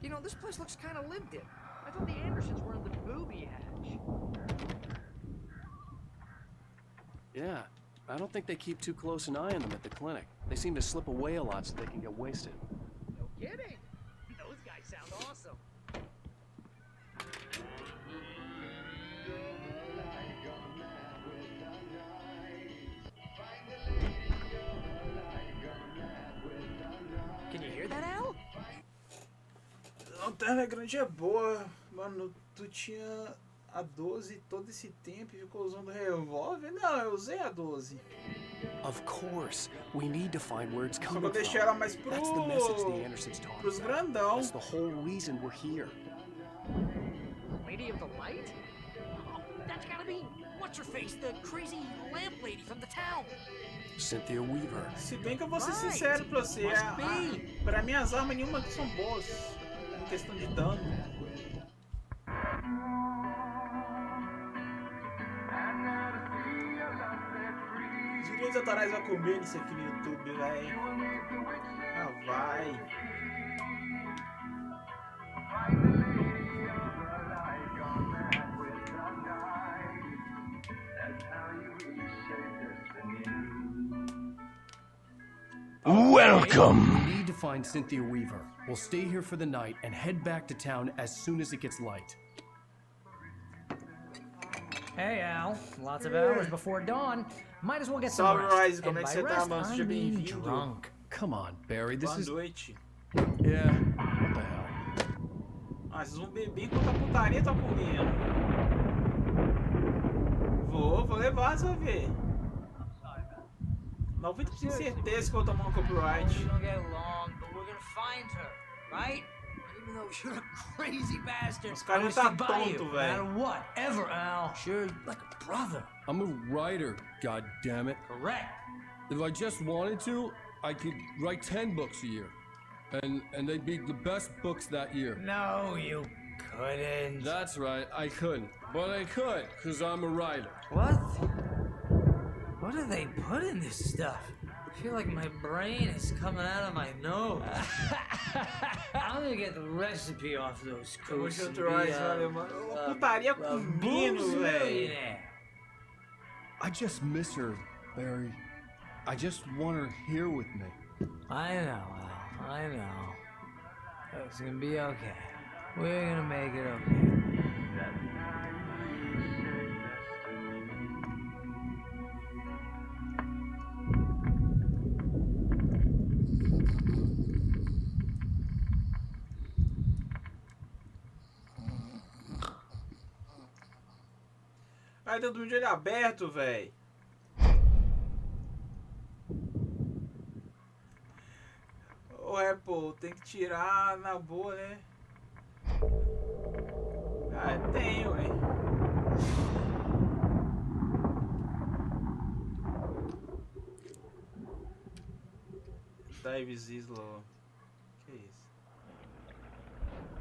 You know, this place looks kind of lived in. I thought the Andersons were in the booby hatch. Yeah, I don't think they keep too close an eye on them at the clinic. They seem to slip away a lot so they can get wasted. No kidding. Those guys sound awesome. Can you hear that, Al? A lanterna grande é boa, mano. Tu tinha a 12 todo esse tempo e ficou usando revólver? Não, eu usei a 12. Of course. We need to find where it's Só coming que eu from. deixei ela mais That's the message the Andersons talk pros about. grandão. That's the whole reason we're here. Lady of the Light? Oh, that's gotta be what's-her-face, the crazy lamp lady from the town. Cynthia Weaver. Se bem que eu vou ser sincero pra você, pra mim as armas nenhuma que são boas em questão de dano. Os direitos autorais vai comer nisso aqui no YouTube, velho. Ah, vai. Welcome! We need to find Cynthia Weaver. We'll stay here for the night and head back to town as soon as it gets light. Hey, Al. Lots of hours before dawn. Might as well get some Salve, rest. Rise. And Como é que by você tá, rest, mano? I Seja mean bem-vindo. drunk. Come on, Barry. This Boa is... noite. Yeah, what the hell? Ah, vocês vão beber enquanto a putaria tá comendo. Vou levar, você vai ver. 90% de certeza que eu vou tomar um copyright. We don't get along, but we're gonna find her, right? Even though you're a crazy bastard, Os caras já tá tonto, no matter velho. what, ever, Al. Sure, like a brother. I'm a writer, goddammit. Correct. If I just wanted to, I could write 10 books a year. And they'd be the best books that year. No, you couldn't. That's right, I couldn't. But I could, because I'm a writer. What? What do they put in this stuff? I feel like my brain is coming out of my nose. I'm gonna get the recipe off those coats and be Putaria comendo, velho. I just miss her, Barry. I just want her here with me. I know, Al. I know. It's gonna be okay. We're gonna make it okay. Ai, dentro de olho aberto, velho. Ué, pô, tem que tirar na boa, né? Ah, tem, ué. Dives Islo. Que isso?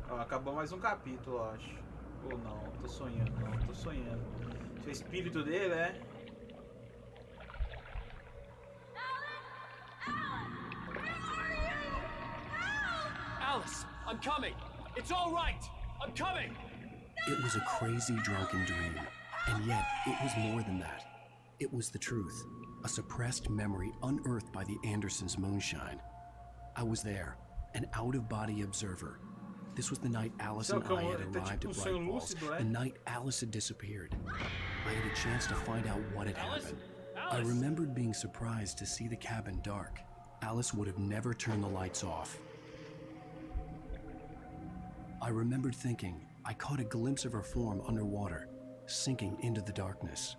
Ó, acabou mais um capítulo, eu acho. Ou não, tô sonhando, não, tô sonhando. O espírito dele, é? Alice, I'm coming. It's all right. I'm coming. It was a crazy drunken dream, and yet it was more than that. It was the truth, a suppressed memory unearthed by the Andersons' moonshine. I was there, an out-of-body observer. This was the night Alice and I had arrived at Bright Falls, the night Alice had disappeared. I had a chance to find out what had happened. I remembered being surprised to see the cabin dark. Alice would have never turned the lights off. I remembered thinking I caught a glimpse of her form underwater, sinking into the darkness.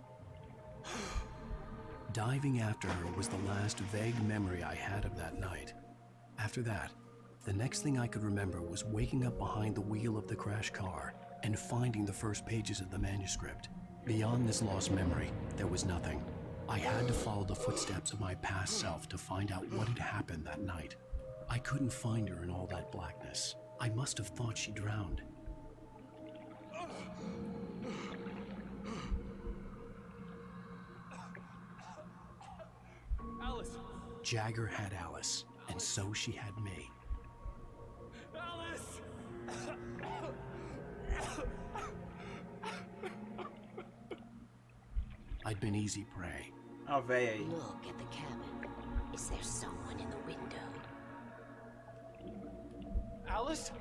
Diving after her was the last vague memory I had of that night. After that, the next thing I could remember was waking up behind the wheel of the crashed car and finding the first pages of the manuscript. Beyond this lost memory, there was nothing. I had to follow the footsteps of my past self to find out what had happened that night. I couldn't find her in all that blackness. I must have thought she drowned. Alice! Jagger had Alice, and so she had me. Alice! I'd been easy prey. Ah, véi aí. Look at the cabin. Is there someone in the window? Alice?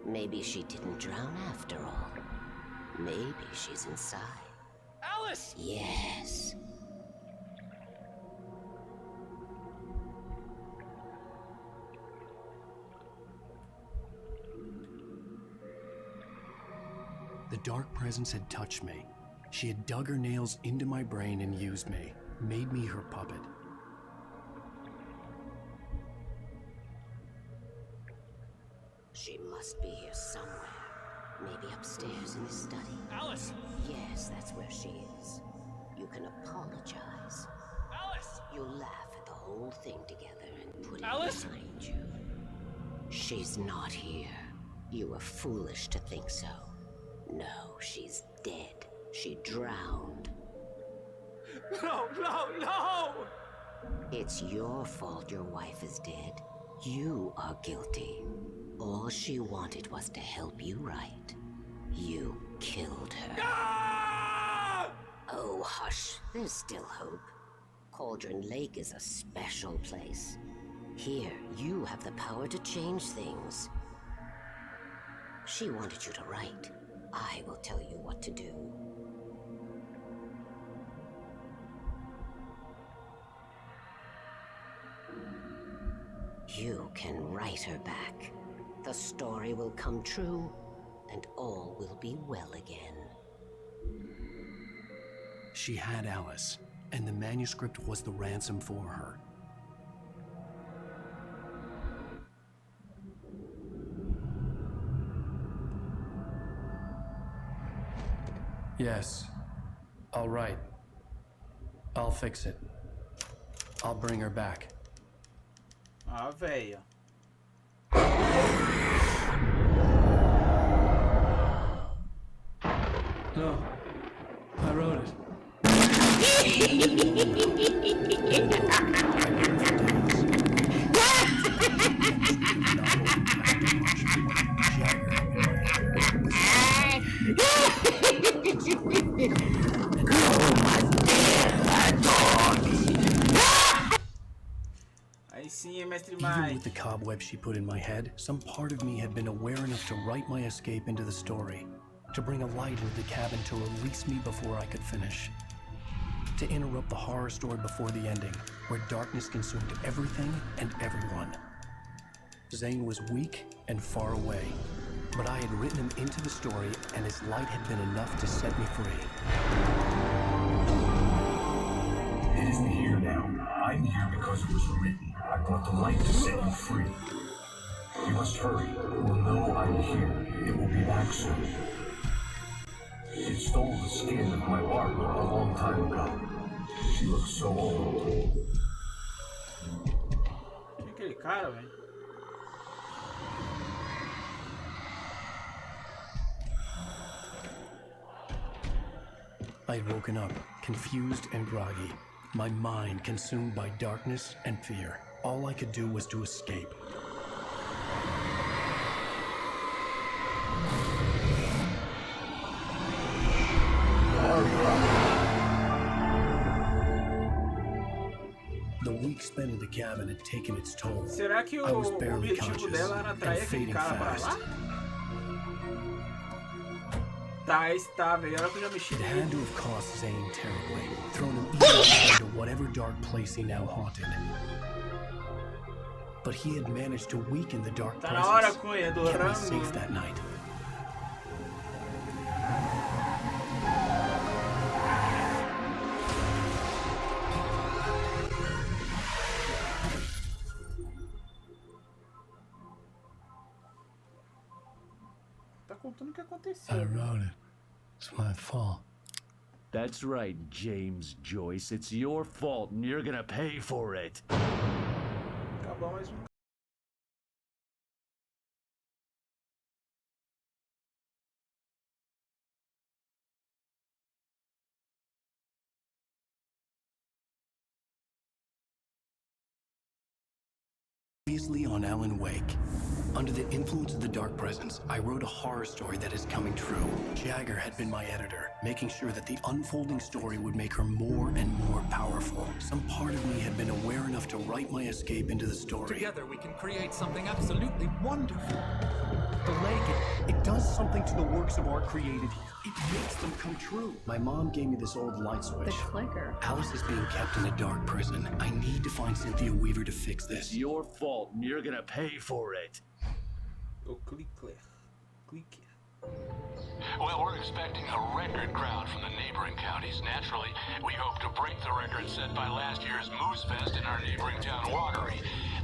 Maybe she didn't drown after all. Maybe she's inside. Alice! Yes. The dark presence had touched me. She had dug her nails into my brain and used me. made me her puppet. She must be here somewhere. Maybe upstairs in the study. Alice! Yes, that's where she is. You can apologize. Alice! You'll laugh at the whole thing together and put it Alice? behind you. She's not here. You were foolish to think so. No, she's dead. She drowned. No, no, no! It's your fault your wife is dead. You are guilty. All she wanted was to help you right. You killed her. Ah! Oh, hush. There's still hope. Cauldron Lake is a special place. Here, you have the power to change things. She wanted you to write. I will tell you what to do. You can write her back. The story will come true, and all will be well again. She had Alice, and the manuscript was the ransom for her. Yes. All right. I'll fix it. I'll bring her back. Ah, véia. No. I wrote it. Aí sim, mestre Even Mike. with the cobweb she put in my head, some part of me had been aware enough to write my escape into the story, to bring a light into the cabin to release me before I could finish, to interrupt the horror story before the ending, where darkness consumed everything and everyone. Zane was weak and far away, but I had written him into the story, and his light had been enough to set me free. It isn't here now. I'm here because it was written. I brought the light to set you free. You must hurry. It will know I'm here. It will be back soon. It stole the skin of my Barbara a long time ago. She looks so old. Quem é aquele cara, velho? I had woken up, confused and groggy, my mind consumed by darkness and fear. All I could do was to escape. The week spent in the cabin had taken its toll. Será que I was o barely objetivo conscious dela era and atrair aquele fading cara pra fast. lá? Tá, está, velho. Era que eu já mexi It nele. had to have cost Zane terribly, thrown him easily into whatever dark place he now haunted. But he had managed to weaken the dark Tá na hora, presence, Cunha, do kept me rango. safe that night. Tá contando o que I aconteceu. wrote it. It's my fault. That's right, James Joyce. It's your fault, and you're gonna pay for it. Acabou mais um. Previously on Alan Wake. Under the influence of the dark presence, I wrote a horror story that is coming true. Jagger had been my editor, making sure that the unfolding story would make her more and more powerful. Some part of me had been aware enough to write my escape into the story. Together we can create something absolutely wonderful. The lake, it does something to the works of art created here. It makes them come true. My mom gave me this old light switch. The clicker. Alice is being kept in a dark prison. I need to find Cynthia Weaver to fix this. It's your fault, and you're gonna pay for it. O clicker. Clicker. Well, we're expecting a record crowd from the neighboring counties. Naturally, we hope to break the record set by last year's Moose Fest in our neighboring town, Watery.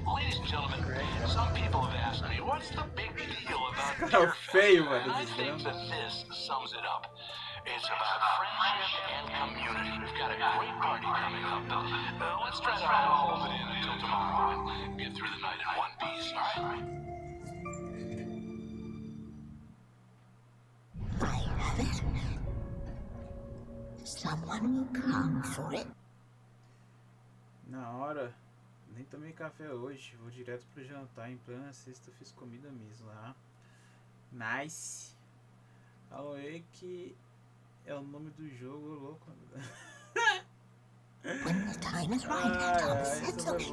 Ladies and gentlemen, some people have asked me, what's the big deal about Deer Fest? And I think that this sums it up. It's about friendship and community. We've got a great party coming up, but let's try to hold it in until tomorrow and get through the night in one piece, all right? I have it. Someone will come for it. Na hora, nem tomei café hoje, vou direto pro jantar. Em plena sexta fiz comida mesmo lá. Nice. Aoe que é o nome do jogo, louco.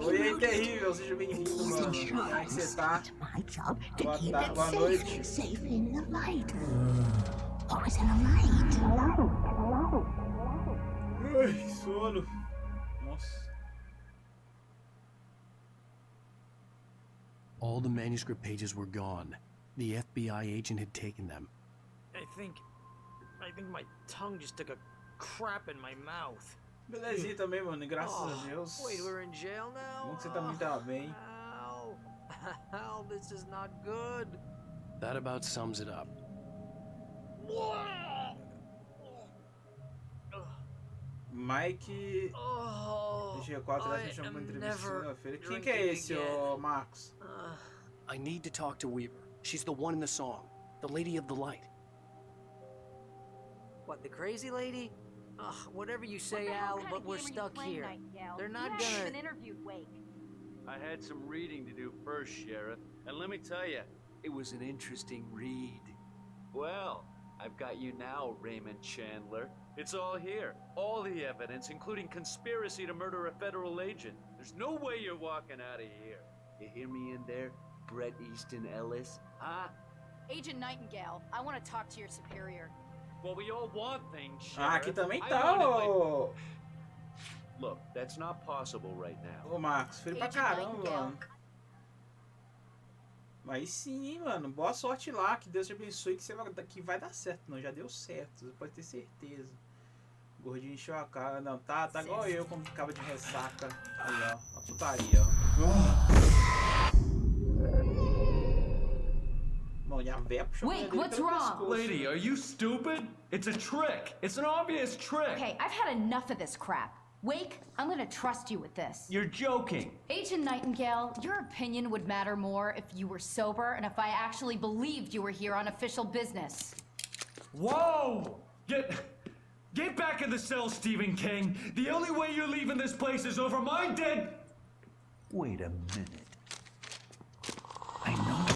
Oi, é terrível, seja bem-vindo, mano. Como é que você tá? Boa noite. Ai, sono. Nossa. All the manuscript pages were gone. The FBI agent had taken them. I think my tongue just took a crap in my mouth. Belezinha também, mano. Graças a Deus. Wait, we're in jail now? Bom que você também tá bem. Al, this is not good. That about sums it up. Mike G4 vai me chamar uma entrevista segunda-feira. Quem que é esse, ô Marcos? I need to talk to Weaver. She's the one in the song. The lady of the light. What, the crazy lady? Ugh, whatever you say, Al, but we're stuck here. They're not gonna... even interviewed Wake. I had some reading to do first, Sheriff, and let me tell you, it was an interesting read. Well, I've got you now, Raymond Chandler. It's all here. All the evidence, including conspiracy to murder a federal agent. There's no way you're walking out of here. You hear me in there, Bret Easton Ellis? Huh? Agent Nightingale, I want to talk to your superior. Well, we all want things, Sheriff. Ah, aqui também tá, ô... Look, that's not possible right now. Ô, Marcos, filho pra caramba, mano. Mas sim, hein, mano. Boa sorte lá. Que Deus te abençoe. Que vai dar certo. Não, já deu certo. Você pode ter certeza. O gordinho encheu a cara. Não, tá igual eu quando ficava de ressaca. Aí, ó. A putaria, ó. Mano, e a véia puxou Wait, what's wrong? Lady, are you stupid? It's a trick. It's an obvious trick. Okay, I've had enough of this crap. Wake, I'm gonna trust you with this. You're joking. Agent Nightingale, your opinion would matter more if you were sober and if I actually believed you were here on official business. Whoa! Get back in the cell, Stephen King. The only way you're leaving this place is over my dead... Wait a minute. I know...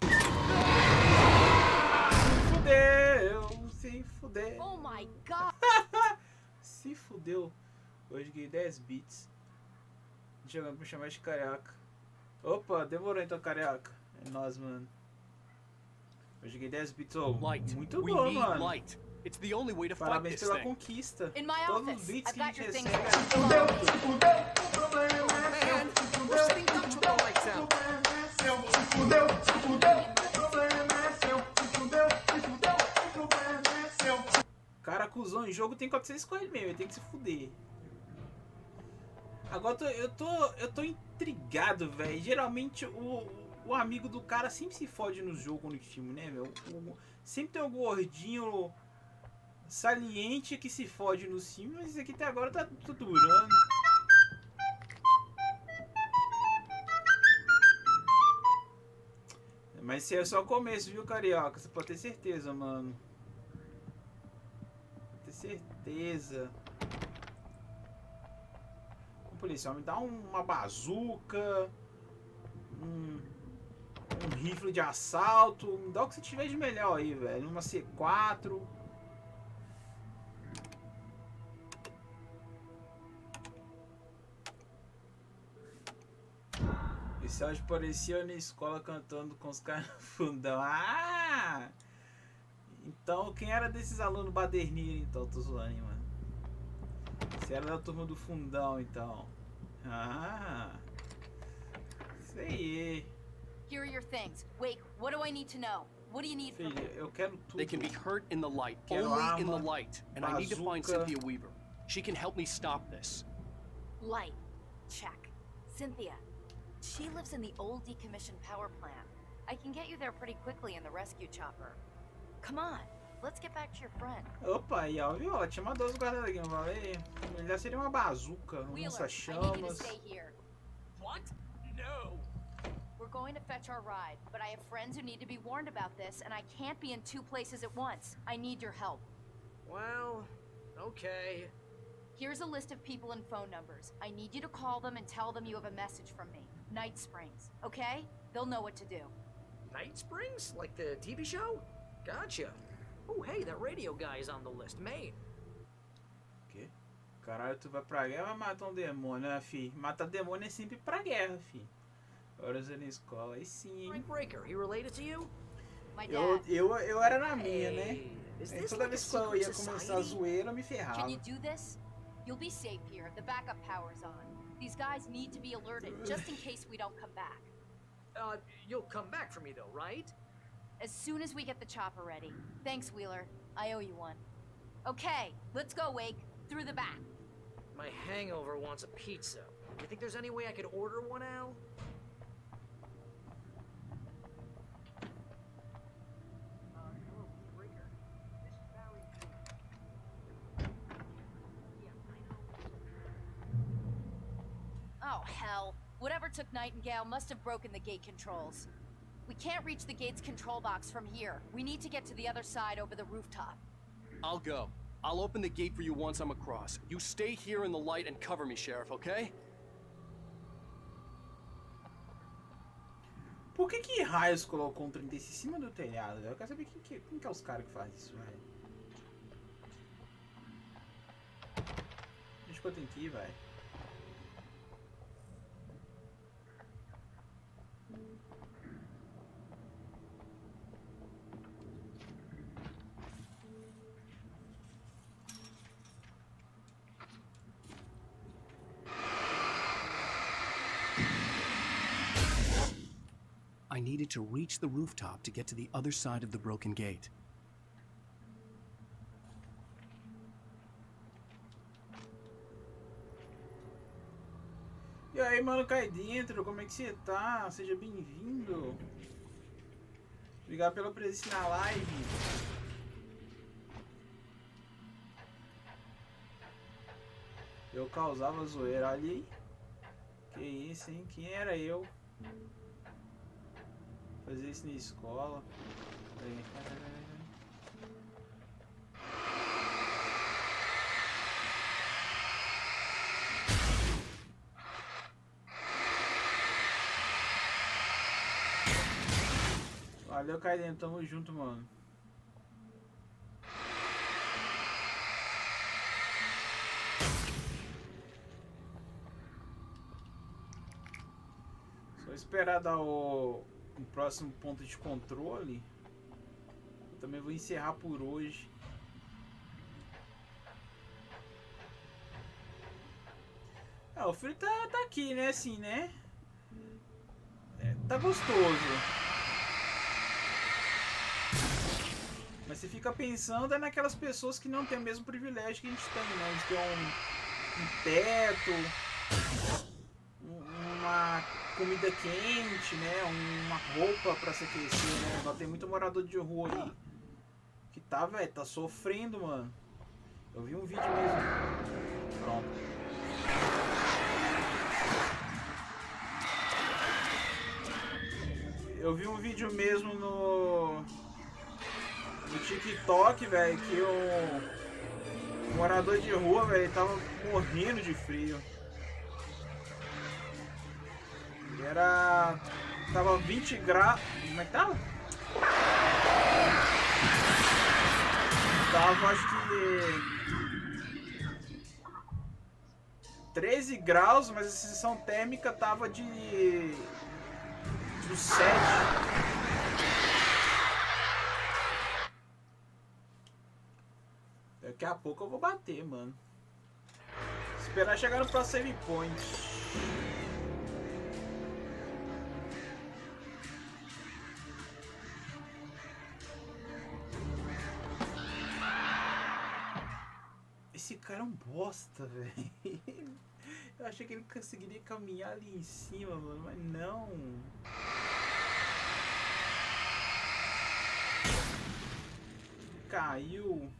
Se fudeu. Oh my god. Se fudeu. Hoje ganhei 10 bits. Jogando pra chamar de carioca. Opa, demorou então, carioca. É nóis, mano. Eu joguei 10 bits. Oh, muito bom, mano. Light. It's the only way to Parabéns pela conquista. In my Todos office. os bits que a gente recebe. Cara, cuzão em jogo tem que acontecer isso com ele mesmo, ele tem que se fuder. Agora eu tô intrigado, velho. Geralmente o amigo do cara sempre se fode no jogo, no time, né, meu? Sempre tem um gordinho saliente que se fode no time, mas isso aqui até agora tá durando. Mas esse é só o começo, viu, carioca? Você pode ter certeza, mano. Pode ter certeza. Policial, me dá uma bazuca, um rifle de assalto, me dá o que você tiver de melhor aí, velho. Uma C4. Esse áudio parecia eu na escola cantando com os caras no fundão. Ah! Então, quem era desses alunos baderninhos, então? Tô zoando, hein, mano. Você era da turma do fundão, então. Ah. Isso aí. Here are your things. Wait, what do I need to know? What do you need from me? Filha, eu quero tudo. They can be hurt in the light, Quero only in the arma, light. And I need to find bazooka. Cynthia Weaver. She can help me stop this. Light. Check. Cynthia. She lives in the old decommissioned power plant. I can get you there pretty quickly in the rescue chopper. Come on, let's get back to your friend. Opa, aí ó, viu? Ela tinha uma 12 guardadas aqui, não melhor seria uma bazuca, um Wheeler, I need you to lança-chamas. stay here. What? No. We're going to fetch our ride, but I have friends who need to be warned about this, and I can't be in 2 places at once. I need your help. Well, okay. Here's a list of people and phone numbers. I need you to call them and tell them you have a message from me. Night Springs, okay? They'll know what to do. Night Springs? Like the TV show? Gotcha. Oh, hey, that radio guy is on the list. Maine. Que? Caralho, tu vai pra guerra vai matar um demônio, né, fi? Matar demônio é sempre pra guerra, fi. Horas na escola, aí sim, hein? Breaker, he related to you? My dad. Eu era na minha, né? Is Aí this toda like a vez que eu secret ia começar a society? zoeira, eu me ferrava. Can you do this? You'll be safe here. The backup power's on. These guys need to be alerted, just in case we don't come back. You'll come back for me though, right? As soon as we get the chopper ready. Thanks, Wheeler. I owe you one. Okay, let's go, Wake. Through the back. My hangover wants a pizza. You think there's any way I could order one, Al? Oh, hell. Whatever took Nightingale must have broken the gate controls. We can't reach the gate's control box from here. We need to get to the other side over the rooftop. I'll go. I'll open the gate for you once I'm across. You stay here in the light and cover me, Sheriff, okay? Por que raios colocou um 36 em cima do telhado, velho? Eu quero saber quem que é os caras que fazem isso, velho. Deixa eu tenho que ir, velho. I needed to reach the rooftop to get to the other side of the broken gate. E aí, mano, cai dentro, como é que você tá? Seja bem-vindo. Obrigado pela presença na live. Eu causava zoeira ali. Que isso, hein? Quem era eu? Fazer isso na escola. Aí. Valeu, Caidinho. Tamo junto, mano. Só esperar dar o próximo ponto de controle. Eu também vou encerrar por hoje. O filho tá aqui, né? Assim, né? Tá gostoso. Mas você fica pensando naquelas pessoas que não tem o mesmo privilégio que a gente tem, né? A gente tem um teto, uma comida quente, né? Uma roupa pra se aquecer, né? Agora tem muito morador de rua aí que tá, velho, tá sofrendo, mano. Eu vi um vídeo mesmo. Pronto. Eu vi um vídeo mesmo no TikTok, velho, que o morador de rua, velho, tava morrendo de frio. Tava 20 graus. Como é que tava? Tava, acho que 13 graus, mas a sensação térmica tava de 7. Daqui a pouco eu vou bater, mano. Esperar chegar no próximo save point. bosta, velho. Eu achei que ele conseguiria caminhar ali em cima, mano, mas não. Caiu.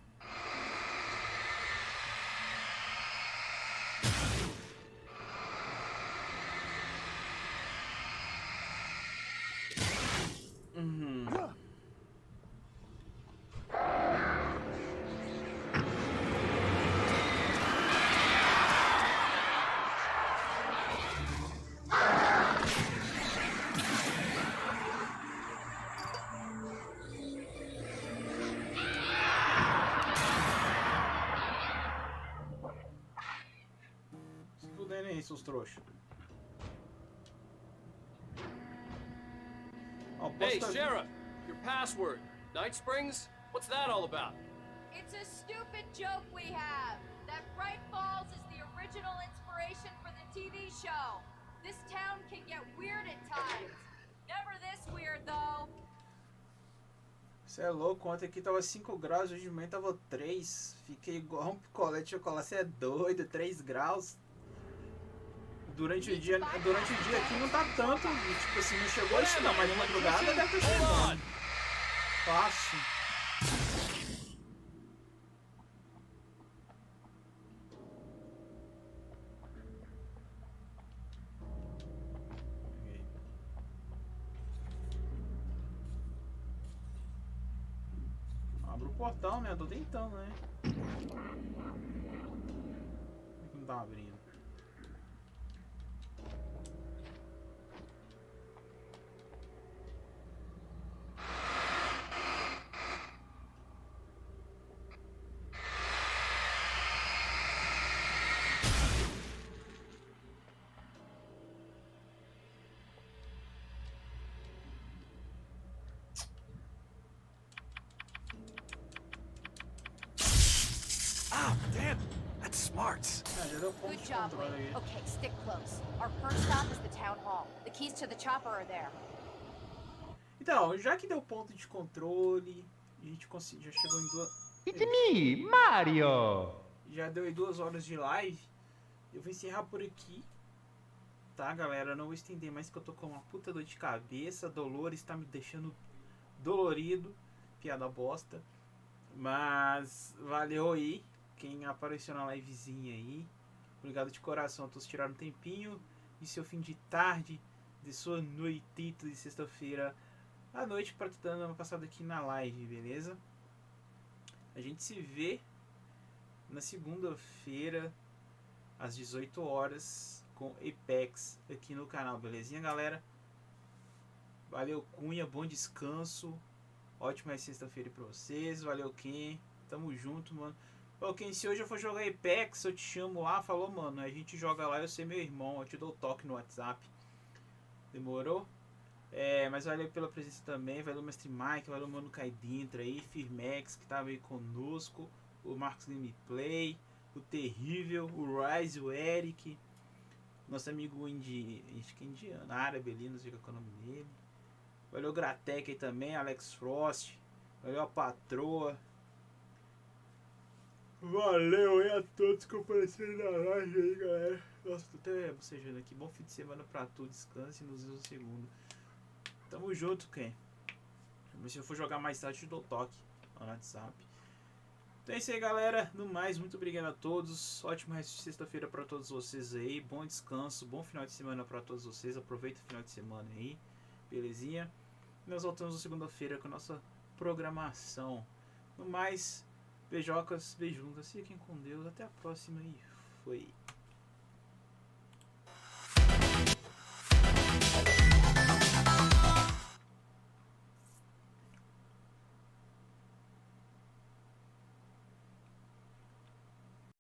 Seus trouxas. Hey, Sheriff! Your password. Night Springs? What's that all about? It's a stupid joke we have. That Bright Falls is the original inspiration for the TV show. This town can get weird at times. Never this weird, though. Você é louco, ontem aqui tava 5 graus, hoje de manhã tava 3. Fiquei igual um picolé de chocolate, você é doido, 3 graus. Durante o dia aqui não tá tanto, tipo assim, não chegou isso não, mas de madrugada deve ter chegado. Fácil. Abre o portão, né? Eu tô tentando, né? Por que não tá abrindo? Good job, Lee. Okay, stick close. Our first stop is the town hall. The keys to the chopper are there. Então, já que deu ponto de controle, a gente já chegou em It's me, Mario! Já deu aí 2 horas de live. Eu vou encerrar por aqui. Tá, galera? Eu não vou estender mais que eu tô com uma puta dor de cabeça. Dolores tá me deixando dolorido. Piada bosta. Mas valeu aí. Quem apareceu na livezinha aí. Obrigado de coração a todos tiraram um tempinho de seu fim de tarde, de sua noitita de sexta-feira à noite para estar dando uma passada aqui na live, beleza? A gente se vê na segunda-feira às 18 horas com Apex aqui no canal, belezinha, galera? Valeu, Cunha, bom descanso. Ótima sexta-feira pra vocês. Valeu, Ken. Tamo junto, mano. Ô, Ken, se hoje eu for jogar Apex, eu te chamo lá. Falou, mano. A gente joga lá, eu sei meu irmão. Eu te dou toque no WhatsApp. Demorou? Mas valeu pela presença também. Valeu, Mestre Mike. Valeu, mano, Caidintra aí. Firmex, que tava aí conosco. O Marcos Gameplay. O Terrível. O Rise, o Eric. Nosso amigo acho que é indiano. Árabe ali, não sei qual é o nome dele. Valeu, Gratec aí também. Alex Frost. Valeu, a Patroa. Valeu aí a todos que apareceram na live aí, galera. Nossa, tô até bocejando aqui. Bom fim de semana pra tu. Descanse e nos vemos no segundo. Tamo junto, Ken. Mas se eu for jogar mais tarde, eu te dou toque no WhatsApp. Então é isso aí, galera. No mais, muito obrigado a todos. Ótimo resto de sexta-feira pra todos vocês aí. Bom descanso, bom final de semana pra todos vocês. Aproveita o final de semana aí. Belezinha? E nós voltamos na segunda-feira com a nossa programação. No mais, beijocas, beijundas. Fiquem com Deus. Até a próxima e foi.